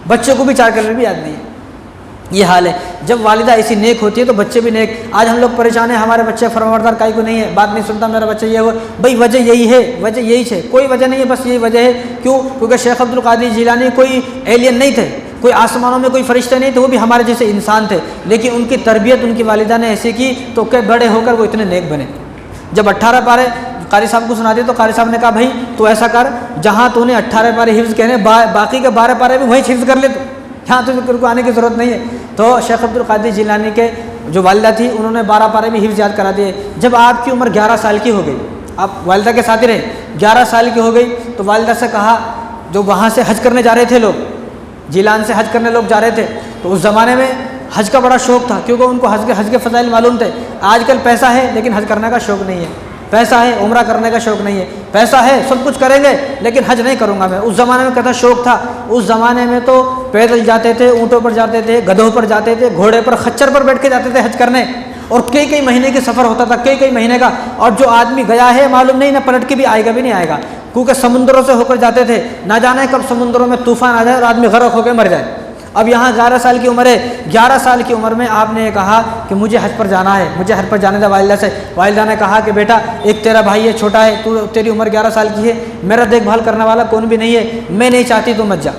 بچوں کو بھی 4 کلمے بھی یاد نہیں ہے۔ یہ حال ہے، جب والدہ ایسی نیک ہوتی ہے تو بچے بھی نیک۔ آج ہم لوگ پریشان ہیں، ہمارے بچے فرمانبردار کائی کو نہیں ہے، بات نہیں سنتا میرا بچہ، یہ وہ، بھائی وجہ یہی ہے، کوئی وجہ نہیں ہے، بس یہی وجہ ہے۔ کیوں؟ کیونکہ شیخ عبد القادر جیلانی کوئی ایلین نہیں تھے، کوئی آسمانوں میں کوئی فرشتے نہیں تھے، وہ بھی ہمارے جیسے انسان تھے، لیکن ان کی تربیت ان کی والدہ نے ایسی کی تو کہ بڑے ہو کر وہ اتنے نیک بنے۔ جب 18 پارے قاری صاحب کو سنا دیے تو قاری صاحب نے کہا بھائی تو ایسا کر، جہاں تو نے 18 پارے حفظ کہنے، باقی کے 12 پارے بھی وہیں حفظ کر لے، تو یہاں تو آنے کی ضرورت نہیں ہے۔ تو شیخ عبد القادر جیلانی کے جو والدہ تھی انہوں نے 12 پارے بھی حفظ یاد کرا دیے۔ جب آپ کی عمر 11 سال کی ہو گئی، آپ والدہ کے ساتھ ہی رہے، 11 سال کی ہو گئی تو والدہ سے کہا، جو وہاں سے حج کرنے جا رہے تھے لوگ، جیلان سے حج کرنے لوگ جا رہے تھے، تو اس زمانے میں حج کا بڑا شوق تھا، کیونکہ ان کو حج کے فضائل معلوم تھے۔ آج کل پیسہ ہے لیکن حج کرنے کا شوق نہیں ہے، پیسہ ہے عمرہ کرنے کا شوق نہیں ہے، پیسہ ہے سب کچھ کریں گے لیکن حج نہیں کروں گا میں۔ اس زمانے میں کہتا شوق تھا، اس زمانے میں تو پیدل جاتے تھے، اونٹوں پر جاتے تھے، گدھوں پر جاتے تھے، گھوڑے پر، خچر پر بیٹھ کے جاتے تھے حج کرنے، اور کئی مہینے کے سفر ہوتا تھا، کئی مہینے کا۔ اور جو آدمی گیا ہے معلوم نہیں نہ پلٹ کے بھی آئے گا بھی نہیں آئے گا، کیونکہ سمندروں سے ہو کر جاتے تھے، نہ جانے کب سمندروں میں طوفان آ جائے اور آدمی غرق ہو کے مر جائے۔ اب یہاں 11 سال کی عمر ہے، 11 سال کی عمر میں آپ نے یہ کہا کہ مجھے حج پر جانا ہے، مجھے حج پر جانے دا والدہ سے۔ والدہ نے کہا کہ بیٹا ایک تیرا بھائی ہے، چھوٹا ہے، تیری عمر 11 سال کی ہے، میرا دیکھ بھال کرنے والا کون بھی نہیں ہے، میں نہیں چاہتی تو مت جا،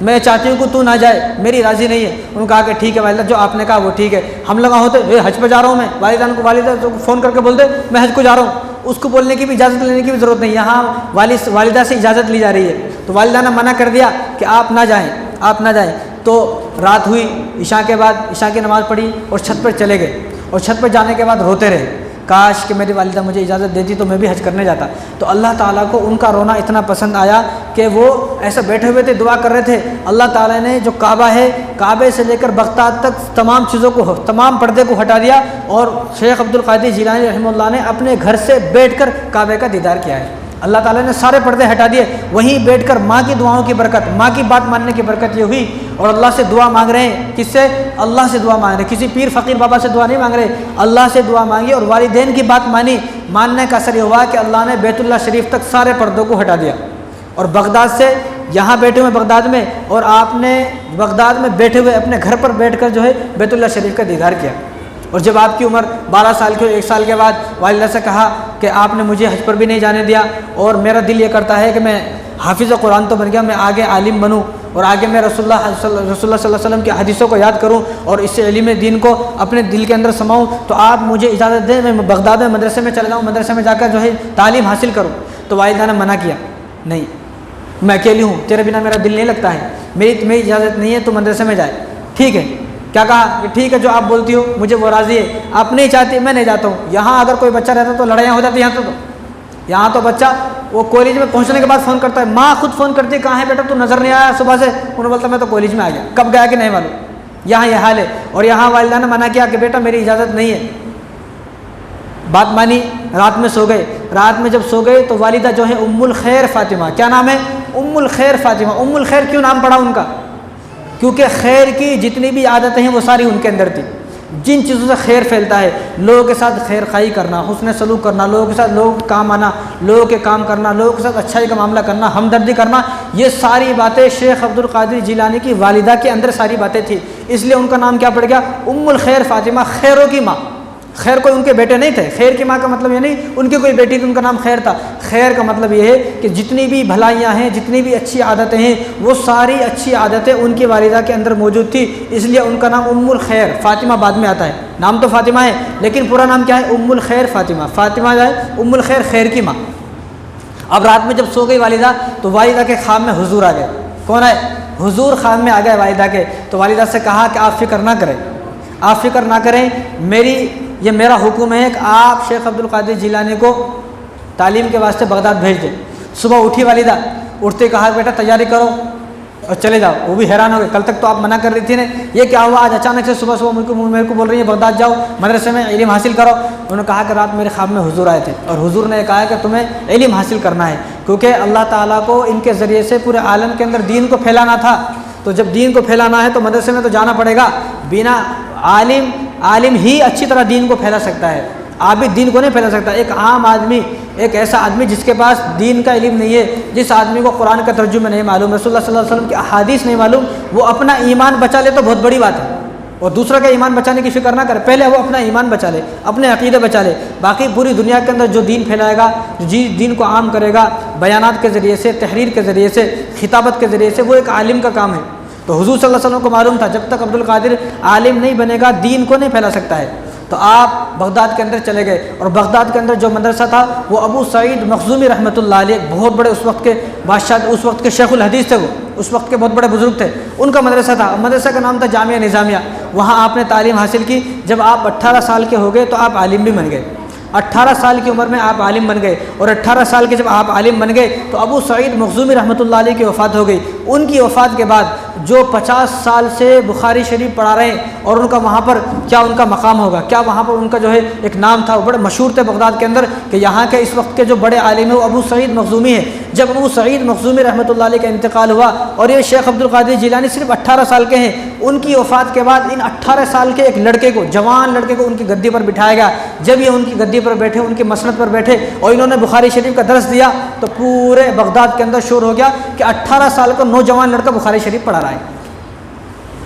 میں چاہتی ہوں کہ تو نہ جائے، میری راضی نہیں ہے۔ انہوں نے کہا کہ ٹھیک ہے والدہ، جو آپ نے کہا وہ ٹھیک ہے۔ ہم لوگ ہوتے حج پہ جا رہا ہوں میں، والدہ کو فون کر کے بول دے میں حج کو جا رہا ہوں، اس کو بولنے کی بھی اجازت لینے کی بھی ضرورت نہیں، یہاں والدہ سے اجازت لی جا رہی ہے۔ تو والدہ نے منع کر دیا کہ آپ نہ جائیں۔ تو رات ہوئی، عشاء کے بعد عشاء کی نماز پڑھی اور چھت پر چلے گئے، اور چھت پر جانے کے بعد روتے رہے، کاش کہ میری والدہ مجھے اجازت دیتی تو میں بھی حج کرنے جاتا۔ تو اللہ تعالیٰ کو ان کا رونا اتنا پسند آیا کہ وہ ایسے بیٹھے ہوئے تھے، دعا کر رہے تھے، اللہ تعالیٰ نے جو کعبہ ہے، کعبے سے لے کر بغداد تک تمام چیزوں کو، تمام پردے کو ہٹا دیا، اور شیخ عبد القادر جیلانی رحمہ اللہ نے اپنے گھر سے بیٹھ کر کعبے کا دیدار کیا ہے۔ اللہ تعالیٰ نے سارے پردے ہٹا دیے، وہیں بیٹھ کر ماں کی دعاؤں کی برکت، ماں کی بات ماننے کی برکت یہ ہوئی، اور اللہ سے دعا مانگ رہے ہیں۔ کس سے؟ اللہ سے دعا مانگ رہے ہیں، کسی پیر فقیر بابا سے دعا نہیں مانگ رہے، اللہ سے دعا مانگی اور والدین کی بات ماننے کا اثر یہ ہوا کہ اللہ نے بیت اللہ شریف تک سارے پردوں کو ہٹا دیا، اور بغداد سے یہاں بیٹھے ہوئے بغداد میں، اور آپ نے بغداد میں بیٹھے ہوئے اپنے گھر پر بیٹھ کر جو ہے بیت اللہ شریف کا دیدار کیا۔ اور جب آپ کی عمر 12 سال کی ہو، 1 سال کے بعد والدہ سے کہا کہ آپ نے مجھے حج پر بھی نہیں جانے دیا، اور میرا دل یہ کرتا ہے کہ میں حافظ قرآن تو بن گیا، میں آگے عالم بنوں، اور آگے میں رسول اللہ صلی اللہ علیہ وسلم کی حدیثوں کو یاد کروں اور اس سے علم دین کو اپنے دل کے اندر سماؤں، تو آپ مجھے اجازت دیں میں بغداد میں مدرسے میں چلا جاؤں، مدرسے میں جا کر جو ہے تعلیم حاصل کروں۔ تو والدہ نے منع کیا، نہیں میں اکیلی ہوں، تیرے بنا میرا دل نہیں لگتا ہے، میری تمہیں اجازت نہیں ہے تو مدرسے میں جائے۔ ٹھیک ہے، کیا کہا کہ ٹھیک ہے جو آپ بولتی ہو، مجھے وہ راضی ہے، آپ نہیں چاہتی میں نہیں جاتا ہوں۔ یہاں اگر کوئی بچہ رہتا تو لڑائیاں ہو جاتی، یہاں تو بچہ وہ کالج میں پہنچنے کے بعد فون کرتا ہے، ماں خود فون کرتی ہے کہاں ہے بیٹا تو نظر نہیں آیا صبح سے، انہوں نے بولتا میں تو کالج میں آ گیا، کب گیا کہ نہیں معلوم۔ یہاں یہ حال ہے، اور یہاں والدہ نے منع کیا کہ بیٹا میری اجازت نہیں ہے، بات مانی، رات میں سو گئے. رات میں جب سو گئے تو والدہ جو ہے ام الخیر فاطمہ، کیا نام ہے؟ ام الخیر فاطمہ. ام الخیر کیوں نام پڑا ان کا؟ کیونکہ خیر کی جتنی بھی عادتیں ہیں وہ ساری ان کے اندر تھی. جن چیزوں سے خیر پھیلتا ہے، لوگوں کے ساتھ خیر خواہی کرنا، حسن سلوک کرنا، لوگوں کے ساتھ لوگوں کے کام آنا، لوگوں کے کام کرنا، لوگوں کے ساتھ اچھائی کا معاملہ کرنا، ہمدردی کرنا، یہ ساری باتیں شیخ عبد القادر جیلانی کی والدہ کے اندر ساری باتیں تھیں. اس لیے ان کا نام کیا پڑ گیا؟ ام الخیر فاطمہ، خیروں کی ماں. خیر کوئی ان کے بیٹے نہیں تھے. خیر کی ماں کا مطلب یہ نہیں ان کی کوئی بیٹی تھی ان کا نام خیر تھا. خیر کا مطلب یہ ہے کہ جتنی بھی بھلائیاں ہیں، جتنی بھی اچھی عادتیں ہیں، وہ ساری اچھی عادتیں ان کی والدہ کے اندر موجود تھی. اس لیے ان کا نام ام الخیر. فاطمہ بعد میں آتا ہے، نام تو فاطمہ ہے لیکن پورا نام کیا ہے؟ ام الخیر فاطمہ. فاطمہ جو ہے ام الخیر، خیر کی ماں. اب رات میں جب سو گئی والدہ تو والدہ کے خواب میں حضور آ گئے. کون ہے؟ حضور خواب میں آ گئے والدہ کے. تو والدہ سے کہا کہ آپ فکر نہ کریں، آپ فکر نہ کریں، یہ میرا حکم ہے کہ آپ شیخ عبد القادر جیلانی کو تعلیم کے واسطے بغداد بھیج دیں. صبح اٹھی والدہ، اٹھتے کہا بیٹا تیاری کرو اور چلے جاؤ. وہ بھی حیران ہو گئے، کل تک تو آپ منع کر رہی تھی نا، یہ کیا ہوا آج اچانک سے صبح صبح میرے کو بول رہی ہیں بغداد جاؤ، مدرسے میں علم حاصل کرو. انہوں نے کہا کہ رات میرے خواب میں حضور آئے تھے اور حضور نے کہا کہ تمہیں علم حاصل کرنا ہے، کیونکہ اللہ تعالیٰ کو ان کے ذریعے سے پورے عالم کے اندر دین کو پھیلانا تھا. تو جب دین کو پھیلانا ہے تو مدرسے میں تو جانا پڑے گا. بنا عالم ہی اچھی طرح دین کو پھیلا سکتا ہے. آپ بھی دین کو نہیں پھیلا سکتا. ایک عام آدمی، ایک ایسا آدمی جس کے پاس دین کا علم نہیں ہے، جس آدمی کو قرآن کا ترجمہ نہیں معلوم، رسول اللہ صلی اللہ علیہ وسلم کی احادیث نہیں معلوم، وہ اپنا ایمان بچا لے تو بہت بڑی بات ہے. اور دوسرا کا ایمان بچانے کی فکر نہ کرے، پہلے وہ اپنا ایمان بچا لے، اپنے عقیدے بچا لے. باقی پوری دنیا کے اندر جو دین پھیلائے گا، جو دین کو عام کرے گا، بیانات کے ذریعے سے، تحریر کے ذریعے سے، خطابت کے ذریعے سے، وہ ایک عالم کا کام ہے. تو حضور صلی اللہ علیہ وسلم کو معلوم تھا جب تک عبد القادر عالم نہیں بنے گا دین کو نہیں پھیلا سکتا ہے. تو آپ بغداد کے اندر چلے گئے اور بغداد کے اندر جو مدرسہ تھا وہ ابو سعید مخزومی رحمۃ اللہ علیہ، بہت بڑے اس وقت کے بادشاہ، اس وقت کے شیخ الحدیث تھے، وہ اس وقت کے بہت بڑے بزرگ تھے. ان کا مدرسہ تھا، مدرسہ کا نام تھا جامعہ نظامیہ. وہاں آپ نے تعلیم حاصل کی. جب آپ 18 سال کے ہو گئے تو آپ عالم بھی بن گئے. 18 سال کی عمر میں آپ عالم بن گئے اور 18 سال کے جب آپ عالم بن گئے تو ابو سعید مخزومی رحمۃ اللہ علیہ کی وفات ہو گئی. ان کی وفات کے بعد جو 50 سال سے بخاری شریف پڑھا رہے ہیں اور ان کا وہاں پر کیا ان کا مقام ہوگا، کیا وہاں پر ان کا جو ہے ایک نام تھا، وہ بڑے مشہور تھے بغداد کے اندر کہ یہاں کے اس وقت کے جو بڑے عالم ہیں وہ ابو سعید مخزومی ہے. جب ابو سعید مخزومی رحمۃ اللہ علیہ کا انتقال ہوا اور یہ شیخ عبد القادر جیلانی صرف 18 سال کے ہیں، ان کی وفات کے بعد ان 18 سال کے ایک لڑکے کو، جوان لڑکے کو ان کی گدی پر بٹھایا گیا. جب یہ ان کی گدی پر بیٹھے، ان کی مسند پر بیٹھے اور انہوں نے بخاری شریف کا درس دیا تو پورے بغداد کے اندر شور ہو گیا کہ 18 سال کا نوجوان لڑکا بخاری شریف پڑھا رہا ہے.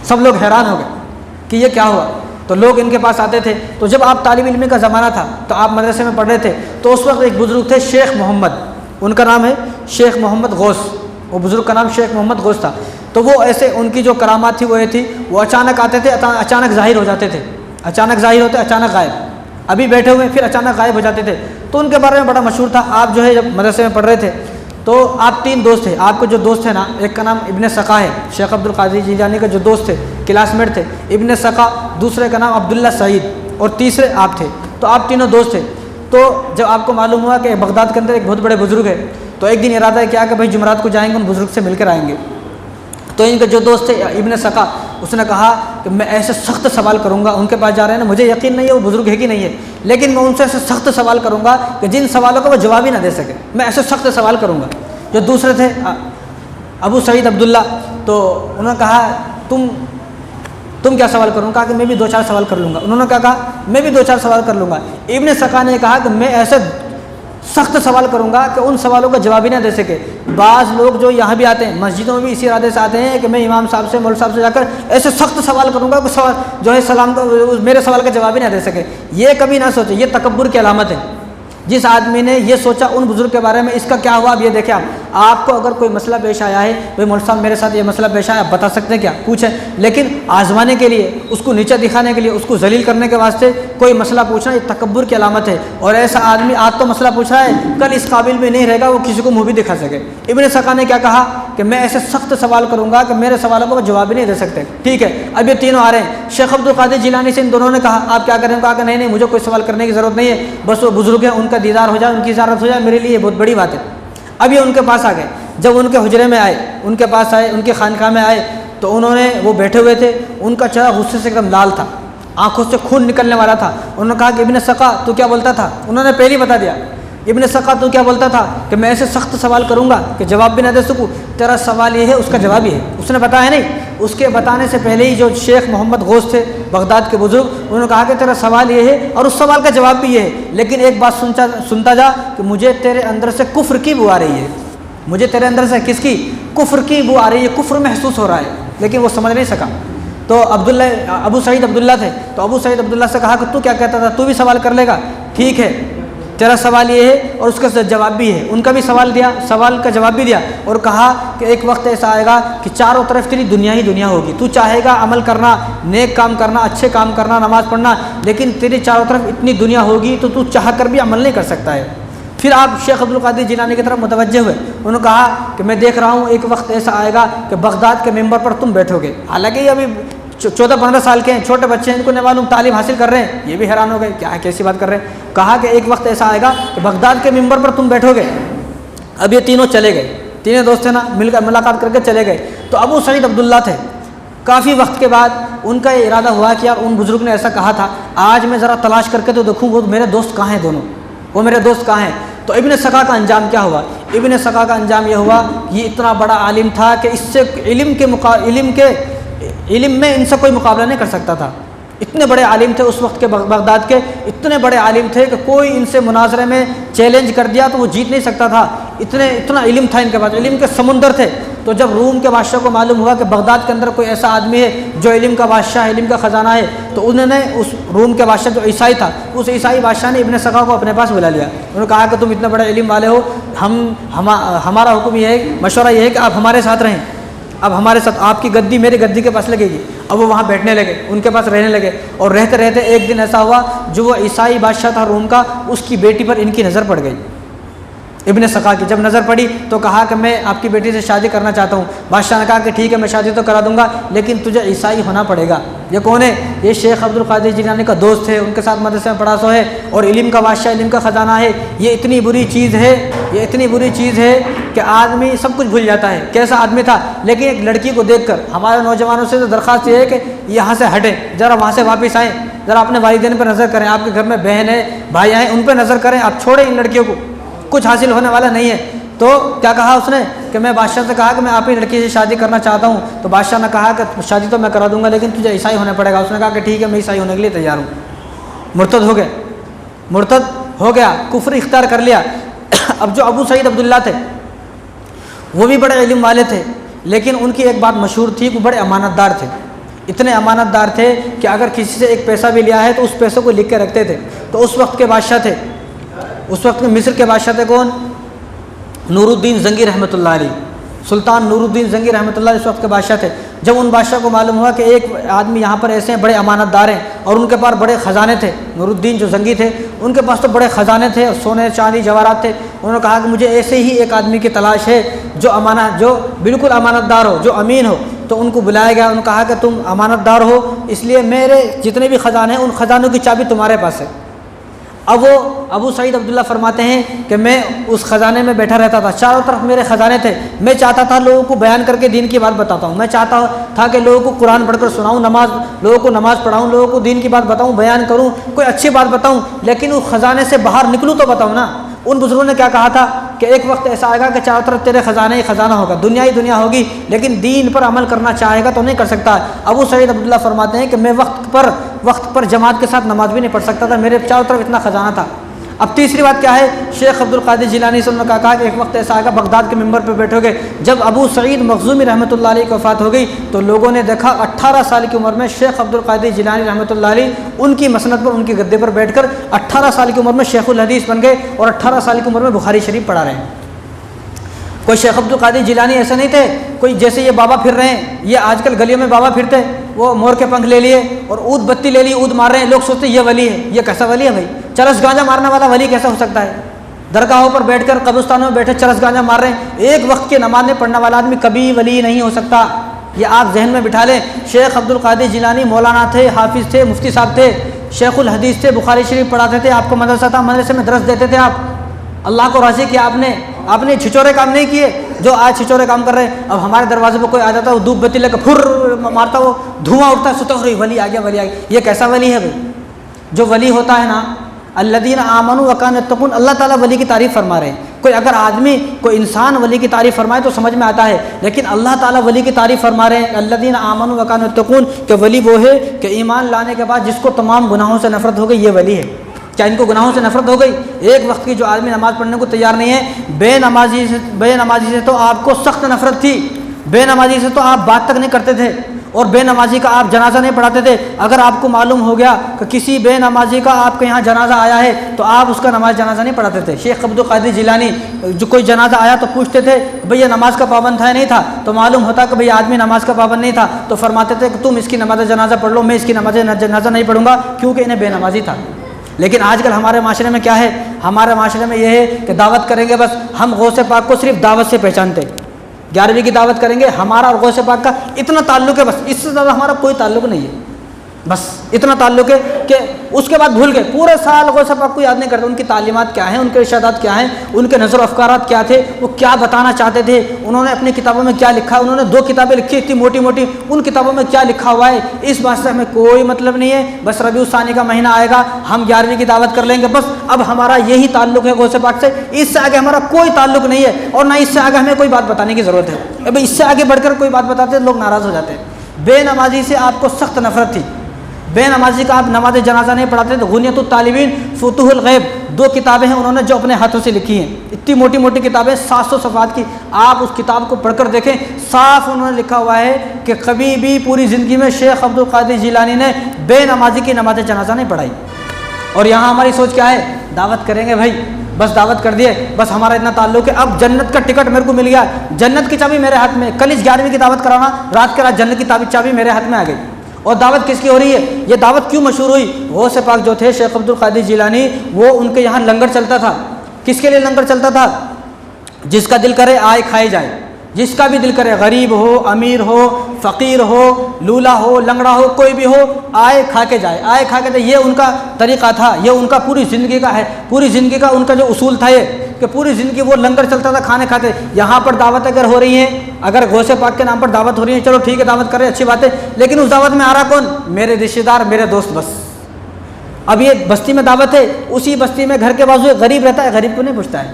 سب لوگ حیران ہو گئے کہ یہ کیا ہوا. تو لوگ ان کے پاس آتے تھے. تو جب آپ طالب علم کا زمانہ تھا تو آپ مدرسے میں پڑھ رہے تھے تو اس وقت ایک بزرگ تھے شیخ محمد، ان کا نام ہے شیخ محمد غوث. وہ بزرگ کا نام شیخ محمد غوث تھا. تو وہ ایسے ان کی جو کرامات تھی وہ یہ تھی، وہ اچانک آتے تھے، اچانک ظاہر ہو جاتے تھے، اچانک ظاہر ہوتے، اچانک غائب. ابھی بیٹھے ہوئے پھر اچانک غائب ہو جاتے تھے. تو ان کے بارے میں بڑا مشہور تھا. آپ جو ہے جب مدرسے میں پڑھ رہے تھے تو آپ 3 دوست تھے. آپ کے جو دوست تھے نا، ایک کا نام ابن سقا ہے، شیخ عبد القادر جیلانی کے جو دوست تھے، کلاس میٹ تھے، ابن سقا. دوسرے کا نام عبداللہ سعید اور تیسرے آپ تھے. تو آپ تینوں دوست تھے. تو جب آپ کو معلوم ہوا کہ بغداد کے اندر ایک بہت بڑے بزرگ ہے تو ایک دن ارادہ کیا کہ بھائی جمعرات کو جائیں گے، ان بزرگ سے مل کر آئیں گے. تو ان کے جو دوست تھے ابن سقا، اس نے کہا کہ میں ایسے سخت سوال کروں گا، ان کے پاس جا رہے ہیں نا، مجھے یقین نہیں ہے وہ بزرگ ہے کہ نہیں ہے، لیکن میں ان سے ایسے سخت سوال کروں گا کہ جن سوالوں کا وہ جواب ہی نہ دے سکے. میں ایسے سخت سوال کروں گا. جو دوسرے تھے ابو سعید عبداللہ، تو انہوں نے کہا تم کیا سوال کروں؟ کہا کہ میں بھی 2-4 سوال کر لوں گا. انہوں نے کہا میں بھی 2-4 سوال کر لوں گا. ابن سقا نے کہا کہ میں ایسے سخت سوال کروں گا کہ ان سوالوں کا جواب ہی نہ دے سکے. بعض لوگ جو یہاں بھی آتے ہیں، مسجدوں میں بھی اسی ارادے سے آتے ہیں کہ میں امام صاحب سے، مولوی صاحب سے جا کر ایسے سخت سوال کروں گا کہ سوال جو ہے سلام کا میرے سوال کا جواب ہی نہ دے سکے. یہ کبھی نہ سوچے، یہ تکبر کی علامت ہے. جس آدمی نے یہ سوچا ان بزرگ کے بارے میں، اس کا کیا ہوا اب یہ دیکھیں. آپ کو اگر کوئی مسئلہ پیش آیا ہے، بھائی مولوی صاحب میرے ساتھ یہ مسئلہ پیش آیا، آپ بتا سکتے ہیں کیا؟ پوچھیں. لیکن آزمانے کے لیے، اس کو نیچا دکھانے کے لیے، اس کو ذلیل کرنے کے واسطے کوئی مسئلہ پوچھنا، یہ تکبر کی علامت ہے. اور ایسا آدمی آج تو مسئلہ پوچھ رہا ہے، کل اس قابل بھی نہیں رہے گا وہ کسی کو منہ بھی دکھا سکے. ابن سقا نے کیا کہا کہ میں ایسے سخت سوال کروں گا کہ میرے سوالوں کو وہ جواب بھی نہیں دے سکتے. ٹھیک ہے، اب یہ تینوں آ رہے ہیں. شیخ عبد القادر جیلانی سے ان دونوں نے کہا آپ کیا کریں؟ کہا کہ نہیں مجھے کوئی سوال کرنے کی ضرورت نہیں ہے، بس وہ بزرگ ہیں، ان کا دیدار ہو جائے، ان کی زیارت ہو جائے، میرے لیے یہ بہت بڑی بات ہے. اب یہ ان کے پاس آ گئے. جب ان کے حجرے میں آئے، ان کے پاس آئے، ان کی خانقاہ میں آئے تو انہوں نے، وہ بیٹھے ہوئے تھے، ان کا چہرہ غصے سے ایک دم لال تھا. آنکھوں سے خون نکلنے والا تھا. انہوں نے کہا کہ ابن سقا تو کیا بولتا تھا؟ انہوں نے پہلے ہی بتا دیا. ابن سقا تو کیا بولتا تھا کہ میں ایسے سخت سوال کروں گا کہ جواب بھی نہ دے سکوں. تیرا سوال یہ ہے، اس کا جواب یہ ہے. اس نے بتایا نہیں، اس کے بتانے سے پہلے ہی جو شیخ محمد غوث تھے بغداد کے بزرگ، انہوں نے کہا کہ تیرا سوال یہ ہے اور اس سوال کا جواب بھی یہ ہے، لیکن ایک بات سنتا جا کہ مجھے تیرے اندر سے کفر کی بو آ رہی ہے. مجھے تیرے اندر سے کس کی؟ کفر کی بو آ رہی ہے، کفر محسوس ہو رہا ہے. لیکن وہ سمجھ نہیں سکا. تو ابو سعید عبداللہ تھے، تو ابو سعید عبداللہ سے کہا کہ تو کیا کہتا تھا؟ تو بھی سوال کر لے گا؟ ٹھیک ہے، تیرا سوال یہ ہے اور اس کا جواب بھی ہے. ان کا بھی سوال دیا، سوال کا جواب بھی دیا، اور کہا کہ ایک وقت ایسا آئے گا کہ چاروں طرف تیری دنیا ہی دنیا ہوگی. تو چاہے گا عمل کرنا، نیک کام کرنا، اچھے کام کرنا، نماز پڑھنا، لیکن تیری چاروں طرف اتنی دنیا ہوگی تو چاہ کر بھی عمل نہیں کر سکتا ہے. پھر آپ شیخ عبد القادر جیلانی کی طرف متوجہ ہوئے. انہوں نے کہا کہ میں دیکھ رہا ہوں ایک وقت ایسا آئے گا کہ بغداد کے ممبر پر تم بیٹھو گے. حالانکہ یہ ابھی 14-15 سال کے ہیں، چھوٹے بچے ہیں، ان کو نہیں معلوم تعلیم حاصل کر رہے ہیں. یہ بھی حیران ہو گئے، کیا کیسی بات کر رہے ہیں. کہا کہ ایک وقت ایسا آئے گا کہ بغداد کے ممبر پر تم بیٹھو گے. اب یہ تینوں چلے گئے، تینوں دوست تھے نا، مل کر ملاقات کر کے چلے گئے. تو ابو سعید عبداللہ تھے. کافی وقت کے بعد ان کا یہ ارادہ ہوا کہ یار ان بزرگ نے ایسا کہا تھا، آج میں ذرا تلاش کر کے تو دیکھوں وہ میرے دوست کہاں ہیں دونوں، وہ میرے دوست کہاں ہیں. تو ابن سقا کا انجام کیا ہوا؟ ابن سقا کا انجام یہ ہوا، یہ اتنا بڑا عالم تھا کہ اس سے علم میں ان سے کوئی مقابلہ نہیں کر سکتا تھا. اتنے بڑے عالم تھے اس وقت کے، بغداد کے اتنے بڑے عالم تھے کہ کوئی ان سے مناظرے میں چیلنج کر دیا تو وہ جیت نہیں سکتا تھا. اتنا علم تھا ان کے پاس، علم کے سمندر تھے. تو جب روم کے بادشاہ کو معلوم ہوا کہ بغداد کے اندر کوئی ایسا آدمی ہے جو علم کا بادشاہ ہے، علم کا خزانہ ہے، تو انہوں نے اس روم کے بادشاہ جو عیسائی تھا، اس عیسائی بادشاہ نے ابن سقا کو اپنے پاس بلا لیا. انہوں نے کہا کہ تم اتنے بڑے علم والے ہو، ہمارا حکم یہ ہے، مشورہ یہ ہے کہ آپ ہمارے ساتھ رہیں. اب ہمارے ساتھ آپ کی گدی میری گدی کے پاس لگے گی. اب وہ وہاں بیٹھنے لگے، ان کے پاس رہنے لگے، اور رہتے رہتے ایک دن ایسا ہوا جو وہ عیسائی بادشاہ تھا روم کا، اس کی بیٹی پر ان کی نظر پڑ گئی. ابن سقا کی جب نظر پڑی تو کہا کہ میں آپ کی بیٹی سے شادی کرنا چاہتا ہوں. بادشاہ نے کہا کہ ٹھیک ہے میں شادی تو کرا دوں گا، لیکن تجھے عیسائی ہونا پڑے گا. یہ کون ہے؟ یہ شیخ عبد القادر جیلانی کا دوست ہے، ان کے ساتھ مدرسے میں پڑھا سو ہے، اور علم کا بادشاہ، علم کا خزانہ ہے. یہ اتنی بری چیز ہے، یہ اتنی بری چیز ہے کہ آدمی سب کچھ بھول جاتا ہے. کیسا آدمی تھا. لیکن ایک لڑکی کو دیکھ کر ہمارے نوجوانوں سے تو درخواست یہ ہے کہ یہاں سے ہٹیں، ذرا وہاں سے واپس آئیں، ذرا اپنے والدین پر نظر کریں، آپ کے گھر میں بہن ہے، بھائی ہیں، ان پہ نظر کریں. آپ چھوڑیں ان لڑکیوں کو، کچھ حاصل ہونے والا نہیں ہے. تو کیا کہا اس نے کہ میں بادشاہ سے کہا کہ میں آپ ہی لڑکی سے شادی کرنا چاہتا ہوں. تو بادشاہ نے کہا کہ شادی تو میں کرا دوں گا، لیکن تجھے عیسائی ہونا پڑے گا. اس نے کہا کہ ٹھیک ہے میں عیسائی ہونے کے لیے تیار ہوں. مرتد ہو گیا، کفر اختیار کر لیا. اب جو ابو سعید عبداللہ تھے وہ بھی بڑے علم والے تھے، لیکن ان کی ایک بات مشہور تھی، وہ بڑے امانت دار تھے. اتنے امانت دار تھے کہ اگر کسی سے ایک پیسہ بھی لیا ہے تو اس پیسے کو لکھ کے رکھتے تھے. تو اس وقت کے بادشاہ تھے، اس وقت میں مصر کے بادشاہ تھے کون؟ نور الدین زنگی رحمۃ اللہ علیہ. سلطان نور الدین زنگی رحمۃ اللہ اس وقت کے بادشاہ تھے. جب ان بادشاہ کو معلوم ہوا کہ ایک آدمی یہاں پر ایسے ہیں بڑے امانت دار ہیں اور ان کے پاس بڑے خزانے تھے، نور الدین جو زنگی تھے ان کے پاس تو بڑے خزانے تھے، سونے چاندی جواہرات تھے. انہوں نے کہا کہ مجھے ایسے ہی ایک آدمی کی تلاش ہے جو بالکل امانت دار ہو، جو امین ہو. تو ان کو بلایا گیا. انہوں نے کہا کہ تم امانت دار ہو، اس لیے میرے جتنے بھی خزانے ہیں ان خزانوں کی چابی تمہارے پاس ہے. اب وہ ابو سعید عبداللہ فرماتے ہیں کہ میں اس خزانے میں بیٹھا رہتا تھا، چاروں طرف میرے خزانے تھے. میں چاہتا تھا لوگوں کو بیان کر کے دین کی بات بتاتا ہوں، میں چاہتا تھا کہ لوگوں کو قرآن پڑھ کر سناؤں، لوگوں کو نماز پڑھاؤں، لوگوں کو دین کی بات بتاؤں، بیان کروں، کوئی اچھی بات بتاؤں، لیکن اس خزانے سے باہر نکلوں تو بتاؤں نا. ان بزرگوں نے کیا کہا تھا کہ ایک وقت ایسا آئے گا کہ چاروں طرف تیرے خزانے ہی خزانہ ہوگا، دنیا ہی دنیا ہوگی، لیکن دین پر عمل کرنا چاہے گا تو نہیں کر سکتا. ابو سعید عبداللہ فرماتے ہیں کہ میں وقت پر جماعت کے ساتھ نماز بھی نہیں پڑھ سکتا تھا، میرے چاروں طرف اتنا خزانہ تھا. اب تیسری بات کیا ہے؟ شیخ عبد القادر جیلانی سے انہوں نے کہا کہ ایک وقت ایسا آئے گا بغداد کے ممبر پہ بیٹھو گے. جب ابو سعید مخزومی رحمۃ اللہ علیہ کی وفات ہو گئی تو لوگوں نے دیکھا 18 سال کی عمر میں شیخ عبد القادر جیلانی رحمۃ اللہ علیہ ان کی مسند پر، ان کے گدے پر بیٹھ کر 18 سال کی عمر میں شیخ الحدیث بن گئے اور 18 سال کی عمر میں بخاری شریف پڑھا رہے ہیں. کوئی شیخ عبد القادر جیلانی ایسے نہیں تھے کوئی جیسے یہ بابا پھر رہے ہیں، یہ آج کل گلیوں میں بابا پھرتے، وہ مور کے پنکھ لے لیے اور اود بتی لے لی، اود مار رہے ہیں. لوگ سوچتے یہ ولی ہے. یہ کیسا ولی ہے بھائی؟ چرس گانجا مارنے والا ولی کیسا ہو سکتا ہے؟ درگاہوں پر بیٹھ کر، قبرستانوں میں بیٹھے چرس گانجا مار رہے ہیں. ایک وقت کی نماز میں پڑھنے والا آدمی کبھی ولی نہیں ہو سکتا. یہ آپ ذہن میں بٹھا لیں. شیخ عبد القادر جیلانی مولانا تھے، حافظ تھے، مفتی صاحب تھے، شیخ الحدیث تھے، بخاری شریف پڑھاتے تھے، آپ کو مدرسہ تھا، مدرسے میں درس دیتے تھے. آپ اللہ کو راضی کیا، آپ نے چھچورے کام نہیں کیے. جو آج چھچورے کام کر رہے ہیں، اب ہمارے دروازے پہ کوئی آ جاتا ہے، وہ دھوپ بتی لے کے پھر مارتا، وہ دھواں اٹھتا ہے، ستا ہو رہی ولی آ گیا، ولی آ گیا۔ یہ کیسا ولی ہے بھائی؟ جو ولی ہوتا ہے نا، الذین آمنوا وکانوا یتقون، اللہ تعالیٰ ولی کی تعریف فرما رہے ہیں۔ کوئی اگر آدمی کوئی انسان ولی کی تعریف فرمائے تو سمجھ میں آتا ہے، لیکن اللہ تعالیٰ ولی کی تعریف فرما رہے ہیں الذین آمنوا وکانوا یتقون، کہ ولی وہ ہے کہ ایمان لانے کے بعد جس کو تمام گناہوں سے نفرت ہو گئی، یہ ولی ہے۔ کیا ان کو گناہوں سے نفرت ہو گئی؟ ایک وقت کی جو آدمی نماز پڑھنے کو تیار نہیں ہے، بے نمازی سے تو آپ کو سخت نفرت تھی، بے نمازی سے تو آپ بات تک نہیں کرتے تھے، اور بے نمازی کا آپ جنازہ نہیں پڑھاتے تھے۔ اگر آپ کو معلوم ہو گیا کہ کسی بے نمازی کا آپ کے یہاں جنازہ آیا ہے تو آپ اس کا جنازہ نہیں پڑھاتے تھے۔ شیخ عبد القادر جیلانی جو کوئی جنازہ آیا تو پوچھتے تھے بھئی یہ نماز کا پابند تھا یا نہیں تھا، تو معلوم ہوتا کہ بھئی آدمی نماز کا پابند نہیں تھا، تو فرماتے تھے کہ تم اس کی نماز جنازہ پڑھ لو، میں اس کی نماز جنازہ نہیں پڑھوں گا کیونکہ انہیں بے نمازی تھا۔ لیکن آج کل ہمارے معاشرے میں کیا ہے؟ ہمارے معاشرے میں یہ ہے کہ دعوت کریں گے، بس ہم غوث پاک کو صرف دعوت سے پہچانتے، 11ویں کی دعوت کریں گے، ہمارا اور غوث پاک کا اتنا تعلق ہے، بس اس سے زیادہ ہمارا کوئی تعلق نہیں ہے، بس اتنا تعلق ہے کہ اس کے بعد بھول گئے، پورے سال غوث پاک کو یاد نہیں کرتے، ان کی تعلیمات کیا ہیں، ان کے ارشادات کیا ہیں، ان کے نظر و افکارات کیا تھے، وہ کیا بتانا چاہتے تھے، انہوں نے اپنی کتابوں میں کیا لکھا، انہوں نے 2 کتابیں لکھی اتنی موٹی موٹی، ان کتابوں میں کیا لکھا ہوا ہے، اس بات سے ہمیں کوئی مطلب نہیں ہے۔ بس ربیع الثانی کا مہینہ آئے گا، ہم 11ویں کی دعوت کر لیں گے، بس اب ہمارا یہی تعلق ہے غوث پاک سے، اس سے آگے ہمارا کوئی تعلق نہیں ہے، اور نہ اس سے آگے ہمیں کوئی بات بتانے کی ضرورت ہے۔ اب اس سے آگے بڑھ کر کوئی بات بتاتے ہیں لوگ ناراض ہو جاتے ہیں۔ بے نمازی سے آپ کو سخت نفرت تھی، بے نمازی کا آپ نماز جنازہ نہیں پڑھاتے تھے۔ غنیۃ الطالبین، فتوح الغیب، 2 کتابیں ہیں انہوں نے جو اپنے ہاتھوں سے لکھی ہیں، اتنی موٹی موٹی کتابیں، 700 صفحات کی، آپ اس کتاب کو پڑھ کر دیکھیں، صاف انہوں نے لکھا ہوا ہے کہ کبھی بھی پوری زندگی میں شیخ عبد القادر جیلانی نے بے نمازی کی نماز جنازہ نہیں پڑھائی۔ اور یہاں ہماری سوچ کیا ہے؟ دعوت کریں گے بھائی، بس دعوت کر دیے، بس ہمارا اتنا تعلق ہے، اب جنت کا ٹکٹ میرے کو مل گیا، جنت کی چابی میرے ہاتھ میں، کل اس 11ویں کی دعوت کرانا، رات کے رات جنت کی چابی میرے ہاتھ میں آ گئی۔ اور دعوت کس کی ہو رہی ہے؟ یہ دعوت کیوں مشہور ہوئی؟ غوث پاک جو تھے شیخ عبد القادر جیلانی، وہ ان کے یہاں لنگر چلتا تھا۔ کس کے لیے لنگر چلتا تھا؟ جس کا دل کرے آئے کھائے جائے، جس کا بھی دل کرے، غریب ہو، امیر ہو، فقیر ہو، لولا ہو، لنگڑا ہو، کوئی بھی ہو، آئے کھا کے جائے، آئے کھا کے جائے، یہ ان کا طریقہ تھا، یہ ان کا پوری زندگی کا ہے، پوری زندگی کا ان کا جو اصول تھا یہ کہ پوری زندگی وہ لنگر چلتا تھا، کھانے کھاتے۔ یہاں پر دعوت اگر ہو رہی ہے، اگر غوث پاک کے نام پر دعوت ہو رہی ہے، چلو ٹھیک ہے دعوت کر رہے ہیں، اچھی بات ہے، لیکن اس دعوت میں آ رہا کون؟ میرے رشتہ دار، میرے دوست، بس۔ اب یہ بستی میں دعوت ہے، اسی بستی میں گھر کے بازو ایک غریب رہتا ہے، غریب کو نہیں پوچھتا ہے،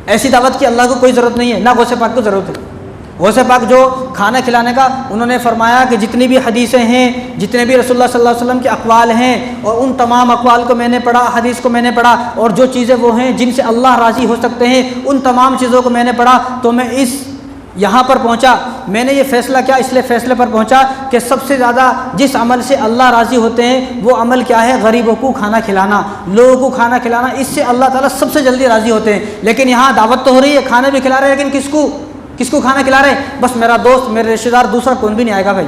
ایسی دعوت کی اللہ کو کوئی ضرورت نہیں ہے، نہ غوث پاک کو ضرورت ہے۔ غوث پاک جو کھانا کھلانے کا، انہوں نے فرمایا کہ جتنی بھی حدیثیں ہیں، جتنے بھی رسول اللہ صلی اللہ علیہ وسلم کے اقوال ہیں، اور ان تمام اقوال کو میں نے پڑھا، حدیث کو میں نے پڑھا، اور جو چیزیں وہ ہیں جن سے اللہ راضی ہو سکتے ہیں، ان تمام چیزوں کو میں نے پڑھا، تو میں اس یہاں پر پہنچا، میں نے یہ فیصلہ کیا، اس لیے فیصلے پر پہنچا کہ سب سے زیادہ جس عمل سے اللہ راضی ہوتے ہیں وہ عمل کیا ہے؟ غریبوں کو کھانا کھلانا، لوگوں کو کھانا کھلانا، اس سے اللہ تعالیٰ سب سے جلدی راضی ہوتے ہیں۔ لیکن یہاں دعوت تو ہو رہی ہے، کھانا بھی کھلا رہے ہیں، لیکن کس کو کھانا کھلا رہے ہیں؟ بس میرا دوست، میرے رشتہ دار، دوسرا کون بھی نہیں آئے گا بھائی۔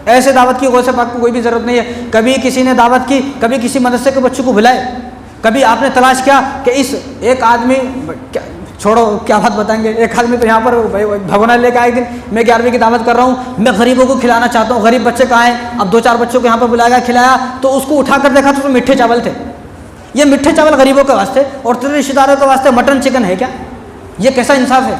ایسے دعوت کی غوث پاک کو کوئی بھی ضرورت نہیں ہے۔ کبھی کسی نے دعوت کی، کبھی کسی مدرسے کے بچوں کو بلائے، کبھی آپ نے تلاش کیا کہ اس ایک آدمی، چھوڑو کیا بات بتائیں گے، ایک آدمی تو یہاں پر بھگونا لے کے آئے دن، میں 11ویں کی دعوت کر رہا ہوں، میں غریبوں کو کھلانا چاہتا ہوں، غریب بچے کہاں ہیں؟ اب 2-4 بچوں کو یہاں پر بلایا، کھلایا، تو اس کو اٹھا کر دیکھا تو میٹھے چاول تھے۔ یہ میٹھے چاول غریبوں کے واسطے اور تیرے رشتہ داروں کے واسطے مٹن چکن ہے کیا؟ یہ کیسا انصاف ہے؟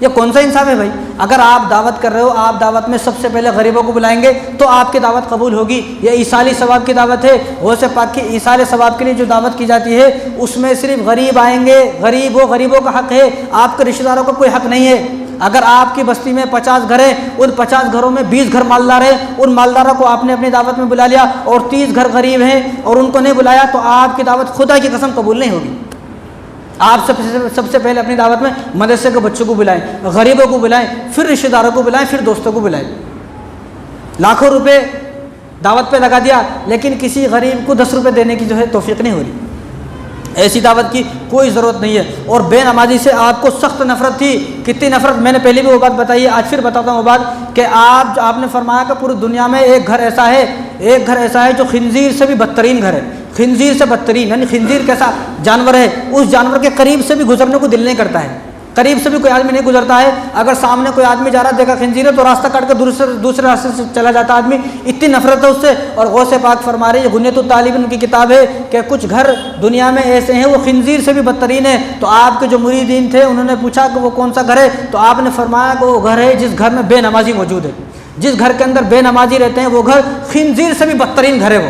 یہ کون سا انصاف ہے بھائی؟ اگر آپ دعوت کر رہے ہو، آپ دعوت میں سب سے پہلے غریبوں کو بلائیں گے تو آپ کی دعوت قبول ہوگی۔ یہ ایصالی ثواب کی دعوت ہے، غوث پاک کی ایصال ثواب کے لیے جو دعوت کی جاتی ہے اس میں صرف غریب آئیں گے، غریبوں کا حق ہے، آپ کے رشتہ داروں کا کوئی حق نہیں ہے۔ اگر آپ کی بستی میں 50 گھر ہیں، ان 50 گھروں میں 20 گھر مالدار ہیں، ان مالداروں کو آپ نے اپنی دعوت میں بلا لیا، اور 30 گھر غریب ہیں اور ان کو نہیں بلایا، تو آپ کی دعوت خدا کی قسم قبول نہیں ہوگی۔ آپ سب سے پہلے اپنی دعوت میں مدرسے کے بچوں کو بلائیں، غریبوں کو بلائیں، پھر رشتہ داروں کو بلائیں، پھر دوستوں کو بلائیں۔ لاکھوں روپے دعوت پہ لگا دیا، لیکن کسی غریب کو 10 روپے دینے کی جو ہے توفیق نہیں ہو رہی۔ ایسی دعوت کی کوئی ضرورت نہیں ہے۔ اور بے نمازی سے آپ کو سخت نفرت تھی، کتنی نفرت، میں نے پہلے بھی وہ بات بتائی ہے، آج پھر بتاتا ہوں وہ بات کہ آپ نے فرمایا کہ پوری دنیا میں ایک گھر ایسا ہے جو خنزیر سے بھی بدترین گھر ہے، خنزیر سے بدترین، یعنی خنزیر کیسا جانور ہے، اس جانور کے قریب سے بھی گزرنے کو دل نہیں کرتا ہے۔ قریب سے بھی کوئی آدمی نہیں گزرتا ہے، اگر سامنے کوئی آدمی جا رہا ہے دیکھا خنزیر ہے تو راستہ کاٹ کے دوسرے راستے سے چلا جاتا آدمی، اتنی نفرت ہے اس سے۔ اور غوث پاک فرما رہے ہیں، غنیۃ الطالبین کی کتاب ہے کہ کچھ گھر دنیا میں ایسے ہیں وہ خنزیر سے بھی بدترین ہیں۔ تو آپ کے جو مریدین تھے انہوں نے پوچھا کہ وہ کون سا گھر ہے، تو آپ نے فرمایا کہ وہ گھر ہے جس گھر میں بے نمازی موجود ہے، جس گھر کے اندر بے نمازی رہتے ہیں وہ گھر خنزیر سے بھی بدترین گھر ہے وہ۔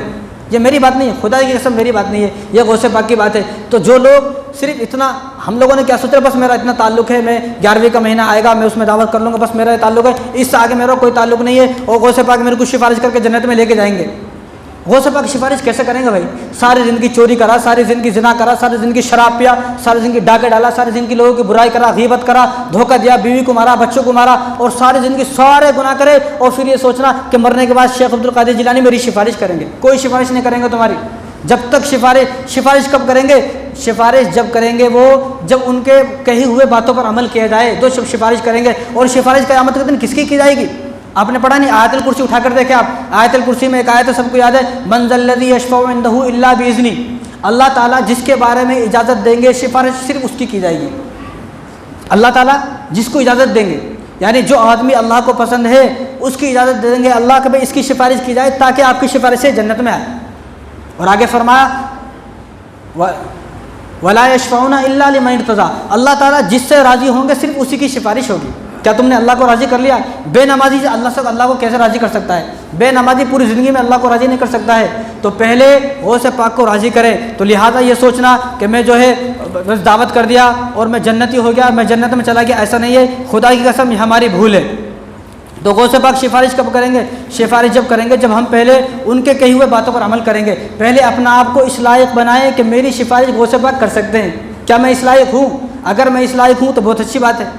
یہ میری بات نہیں ہے، خدا کی قسم میری بات نہیں ہے، یہ غوث پاک کی بات ہے۔ تو جو لوگ صرف اتنا، ہم لوگوں نے کیا سوچا بس میرا اتنا تعلق ہے، میں 11ویں کا مہینہ آئے گا میں اس میں دعوت کر لوں گا، بس میرا یہ تعلق ہے، اس سے آگے میرا کوئی تعلق نہیں ہے، اور غوث پاک میرے کو سفارش کر کے جنت میں لے کے جائیں گے۔ غوث پاک سفارش کیسے کریں گے بھائی؟ ساری زندگی چوری کرا، ساری زندگی زنا کرا، ساری زندگی شراب پیا، ساری زندگی ڈاکے ڈالا، ساری زندگی لوگوں کی برائی کرا، غیبت کرا، دھوکہ دیا، بیوی کو مارا، بچوں کو مارا، اور ساری زندگی سارے گناہ کرے، اور پھر یہ سوچنا کہ مرنے کے بعد شیخ عبد القادر جیلانی میری سفارش کریں گے۔ کوئی سفارش نہیں کریں گے تمہاری، جب تک سفارش کب کریں گے؟ سفارش جب کریں گے وہ جب ان کے کہی ہوئے باتوں پر عمل کیا جائے تو سفارش کریں گے۔ اور سفارش قیامت کے دن کس کی جائے گی؟ آپ نے پڑھا نہیں؟ آیت الکرسی اٹھا کر دیکھیں آپ، آیت الکرسی میں ایک آیت ہے سب کو یاد ہے، من ذا الذی یشفع عندہ الا باذنہ، اللہ تعالیٰ جس کے بارے میں اجازت دیں گے سفارش صرف اس کی جائے گی۔ اللہ تعالیٰ جس کو اجازت دیں گے، یعنی جو آدمی اللہ کو پسند ہے اس کی اجازت دیں گے اللہ کہ بھائی اس کی سفارش کی جائے تاکہ آپ کی سفارش سے جنت میں آئے۔ اور آگے فرمایا وَلَا يَشْفَعُونَ إِلَّا لِمَنِ ارْتَضَىٰ، اللہ تعالیٰ جس سے راضی ہوں گے صرف اسی کی سفارش ہوگی۔ کیا تم نے اللہ کو راضی کر لیا؟ بے نمازی سے اللہ کو کیسے راضی کر سکتا ہے؟ بے نمازی پوری زندگی میں اللہ کو راضی نہیں کر سکتا ہے۔ تو پہلے غوث پاک کو راضی کرے، تو لہٰذا یہ سوچنا کہ میں جو ہے بس دعوت کر دیا اور میں جنتی ہو گیا، میں جنت میں چلا گیا، ایسا نہیں ہے، خدا کی قسم یہ ہماری بھول ہے۔ تو غوث پاک سفارش کب کریں گے؟ سفارش جب کریں گے جب ہم پہلے ان کے کہی ہوئے باتوں پر عمل کریں گے، پہلے اپنا آپ کو اس لائق بنائیں کہ میری سفارش غوث پاک کر سکتے ہیں۔ کیا میں اس لائق ہوں؟ اگر میں اس لائق ہوں تو بہت اچھی بات ہے،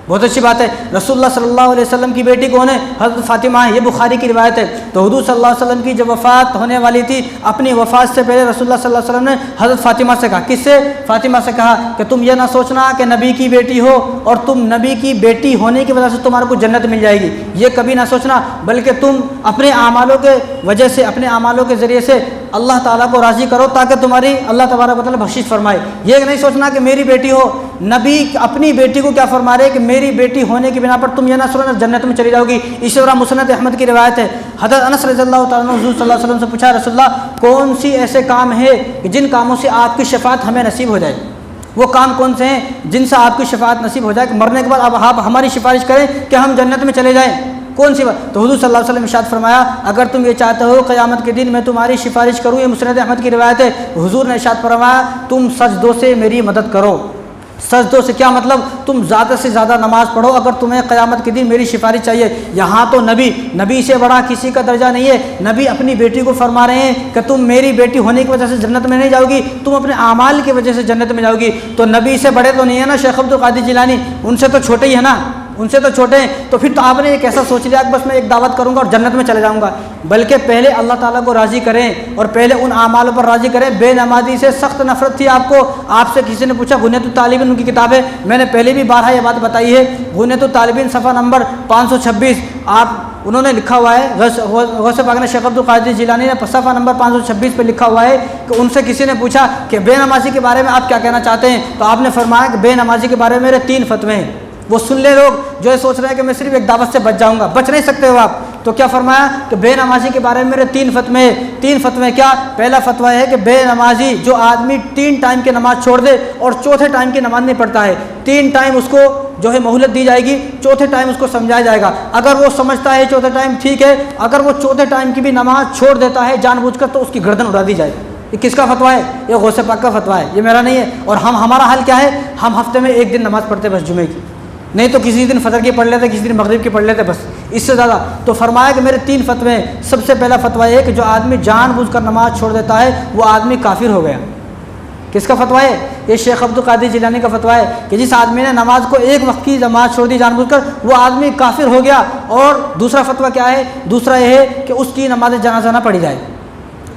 بہت اچھی بات ہے۔ رسول اللہ صلی اللہ علیہ وسلم کی بیٹی کون ہے؟ حضرت فاطمہ ہے، یہ بخاری کی روایت ہے۔ تو حضور صلی اللہ علیہ وسلم کی جب وفات ہونے والی تھی، اپنی وفات سے پہلے رسول اللہ صلی اللہ علیہ وسلم نے حضرت فاطمہ سے کہا، کس سے؟ فاطمہ سے کہا کہ تم یہ نہ سوچنا کہ نبی کی بیٹی ہو اور تم نبی کی بیٹی ہونے کی وجہ سے تمہارے کو جنت مل جائے گی، یہ کبھی نہ سوچنا، بلکہ تم اپنے اعمالوں کے وجہ سے، اپنے اعمالوں کے ذریعے سے اللہ تعالیٰ کو راضی کرو تاکہ تمہاری اللہ تبارک و تعالیٰ بخشش فرمائے۔ یہ نہیں سوچنا کہ میری بیٹی ہو، نبی اپنی بیٹی کو کیا فرما رہے کہ میری بیٹی ہونے کی بنا پر تم یہ نہ سوچنا جنت میں چلی جاؤ گی۔ اسی طرح مسند احمد کی روایت ہے، حضرت انس رضی اللہ تعالیٰ عنہ حضور صلی اللہ علیہ وسلم سے پوچھا، رسول اللہ کون سی ایسے کام ہے کہ جن کاموں سے آپ کی شفاعت ہمیں نصیب ہو جائے؟ وہ کام کون سے ہیں جن سے آپ کی شفاعت نصیب ہو جائے کہ مرنے کے بعد اب آپ ہماری سفارش کریں کہ ہم جنت میں چلے جائیں؟ کون سی بات؟ تو حضور صلی اللہ علیہ وسلم ارشاد فرمایا، اگر تم یہ چاہتے ہو قیامت کے دن میں تمہاری سفارش کروں، یہ مسند احمد کی روایت ہے، حضور نے ارشاد فرمایا تم سجدوں سے میری مدد کرو۔ سجدوں سے کیا مطلب؟ تم زیادہ سے زیادہ نماز پڑھو اگر تمہیں قیامت کے دن میری سفارش چاہیے۔ یہاں تو نبی سے بڑا کسی کا درجہ نہیں ہے، نبی اپنی بیٹی کو فرما رہے ہیں کہ تم میری بیٹی ہونے کی وجہ سے جنت میں نہیں جاؤ گی، تم اپنے اعمال کی وجہ سے جنت میں جاؤ گی۔ تو نبی سے بڑے تو نہیں ہے نا شیخ عبد القادر جیلانی، ان سے تو چھوٹے ہی ہے نا، ان سے تو چھوٹے ہیں، تو پھر تو آپ نے ایک ایسا سوچ لیا کہ بس میں ایک دعوت کروں گا اور جنت میں چلے جاؤں گا، بلکہ پہلے اللہ تعالیٰ کو راضی کریں اور پہلے ان اعمالوں پر راضی کریں۔ بے نمازی سے سخت نفرت تھی آپ کو، آپ سے کسی نے پوچھا، غنیۃ الطالبین ان کی کتاب ہے، میں نے پہلے بھی بارہا یہ بات بتائی ہے، غنیۃ الطالبین صفحہ نمبر 526، انہوں نے لکھا ہوا ہے، غوث پاک نے شیخ عبد القادر جیلانی نے صفحہ نمبر 526 پہ لکھا ہوا ہے کہ ان سے کسی نے پوچھا کہ بے نمازی کے بارے میں آپ کیا کہنا چاہتے ہیں؟ تو آپ نے فرمایا کہ بے نمازی کے بارے میں میرے 3 فتوے ہیں، وہ سن لے لوگ جو یہ سوچ رہے ہیں کہ میں صرف ایک دعوت سے بچ جاؤں گا، بچ نہیں سکتے ہو آپ۔ تو کیا فرمایا کہ بے نمازی کے بارے میں میرے 3 فتوے ہیں۔ 3 فتوے کیا؟ پہلا فتویٰ ہے کہ بے نمازی جو آدمی 3 ٹائم کی نماز چھوڑ دے اور چوتھے ٹائم کی نماز نہیں پڑھتا ہے، 3 ٹائم اس کو جو ہے مہلت دی جائے گی، چوتھے ٹائم اس کو سمجھایا جائے گا، اگر وہ سمجھتا ہے چوتھے ٹائم ٹھیک ہے، اگر وہ چوتھے ٹائم کی بھی نماز چھوڑ دیتا ہے جان بوجھ کر تو اس کی گردن اڑا دی جائے۔ یہ کس کا فتویٰ ہے؟ یہ غوث پاک کا فتویٰ ہے، یہ میرا نہیں ہے۔ اور ہمارا حال کیا ہے؟ ہم ہفتے میں 1 دن نماز پڑھتے بس جمعے کی، نہیں تو کسی دن فجر کی پڑھ لیتے، کسی دن مغرب کی پڑھ لیتے، بس اس سے زیادہ۔ تو فرمایا کہ میرے 3 فتوے ہیں۔ سب سے پہلا فتویٰ یہ ہے کہ جو آدمی جان بوجھ کر نماز چھوڑ دیتا ہے وہ آدمی کافر ہو گیا۔ کس کا فتویٰ ہے؟ یہ شیخ عبد القادر جیلانی کا فتویٰ ہے کہ جس آدمی نے نماز کو 1 وقت کی نماز چھوڑ دی جان بوجھ کر وہ آدمی کافر ہو گیا۔ اور دوسرا فتویٰ کیا ہے؟ دوسرا یہ ہے کہ اس کی نماز جنازہ نہ پڑھی جائے۔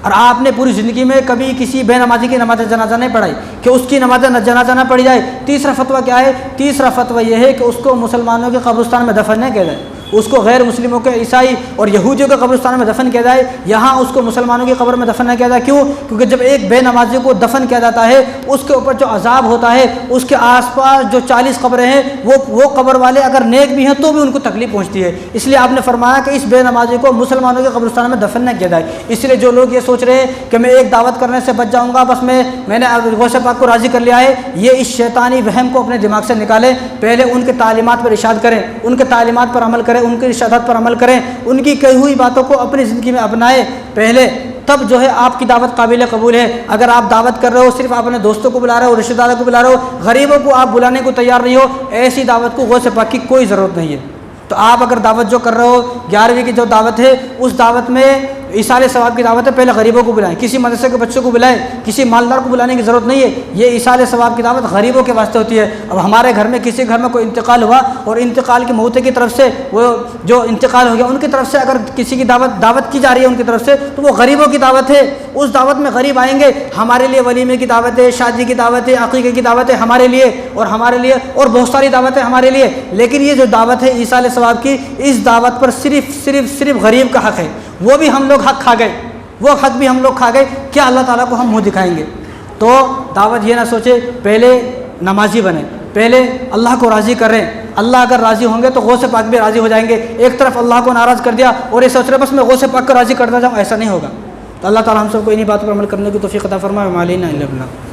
اور آپ نے پوری زندگی میں کبھی کسی بے نمازی کی نماز جنازہ نہیں پڑھائی کہ اس کی نماز جنازہ نہ پڑھی جائے۔ تیسرا فتویٰ کیا ہے؟ تیسرا فتویٰ یہ ہے کہ اس کو مسلمانوں کے قبرستان میں دفن نہ کیا جائے، اس کو غیر مسلموں کے عیسائی اور یہودیوں کے قبرستان میں دفن کیا جائے، یہاں اس کو مسلمانوں کی قبر میں دفن نہ کیا جائے۔ کیوں؟ کیونکہ جب ایک بے نمازی کو دفن کیا جاتا ہے اس کے اوپر جو عذاب ہوتا ہے، اس کے آس پاس جو 40 قبریں ہیں وہ قبر والے اگر نیک بھی ہیں تو بھی ان کو تکلیف پہنچتی ہے۔ اس لیے آپ نے فرمایا کہ اس بے نمازی کو مسلمانوں کے قبرستان میں دفن نہ کیا جائے۔ اس لیے جو لوگ یہ سوچ رہے ہیں کہ میں ایک دعوت کرنے سے بچ جاؤں گا، بس میں نے غوث پاک کو راضی کر لیا ہے، یہ اس شیطانی وہم کو اپنے دماغ سے نکالیں۔ پہلے ان کے تعلیمات پر ارشاد کریں، ان کے تعلیمات پر عمل کریں، ان کی ارشادات پر عمل کریں، ان کی کہی ہوئی باتوں کو اپنی زندگی میں اپنائیں پہلے، تب جو ہے آپ کی دعوت قابل قبول ہے۔ اگر آپ دعوت کر رہے ہو، صرف اپنے دوستوں کو بلا رہے ہو، رشتہ داروں کو بلا رہے ہو، غریبوں کو آپ بلانے کو تیار نہیں ہو، ایسی دعوت کو غوث پاک کی کوئی ضرورت نہیں ہے۔ تو آپ اگر دعوت جو کر رہے ہو 11ویں کی جو دعوت ہے، اس دعوت میں ایصال ثواب کی دعوت ہے، پہلے غریبوں کو بلائیں، کسی مدرسے کے بچوں کو بلائیں، کسی مالدار کو بلانے کی ضرورت نہیں ہے۔ یہ ایصال ثواب کی دعوت غریبوں کے واسطے ہوتی ہے۔ اب ہمارے گھر میں کسی گھر میں کوئی انتقال ہوا اور انتقال کی موت کی طرف سے وہ جو انتقال ہو گیا ان کی طرف سے اگر کسی کی دعوت کی جا رہی ہے ان کی طرف سے، تو وہ غریبوں کی دعوت ہے۔ اس دعوت میں غریب آئیں گے، ہمارے لیے ولیمے کی دعوت ہے، شادی کی دعوت ہے، عقیقے کی دعوت ہے ہمارے لیے اور بہت ساری دعوتیں ہمارے لیے، لیکن یہ جو دعوت ہے ایصال ثواب کی، اس دعوت پر صرف غریب کا حق ہے۔ وہ بھی ہم لوگ حق کھا گئے، وہ حق بھی ہم لوگ کھا گئے، کیا اللہ تعالیٰ کو ہم منہ دکھائیں گے؟ تو دعوت یہ نہ سوچے، پہلے نمازی بنیں، پہلے اللہ کو راضی کریں۔ اللہ اگر راضی ہوں گے تو غوث پاک بھی راضی ہو جائیں گے۔ ایک طرف اللہ کو ناراض کر دیا اور یہ سوچ رہے بس میں غوث پاک کو راضی کرتا جاؤں، ایسا نہیں ہوگا۔ تو اللہ تعالیٰ ہم سب کو انہی باتوں پر عمل کرنے کی توفیق عطا فرمائے۔ وما علینا الا البلاغ۔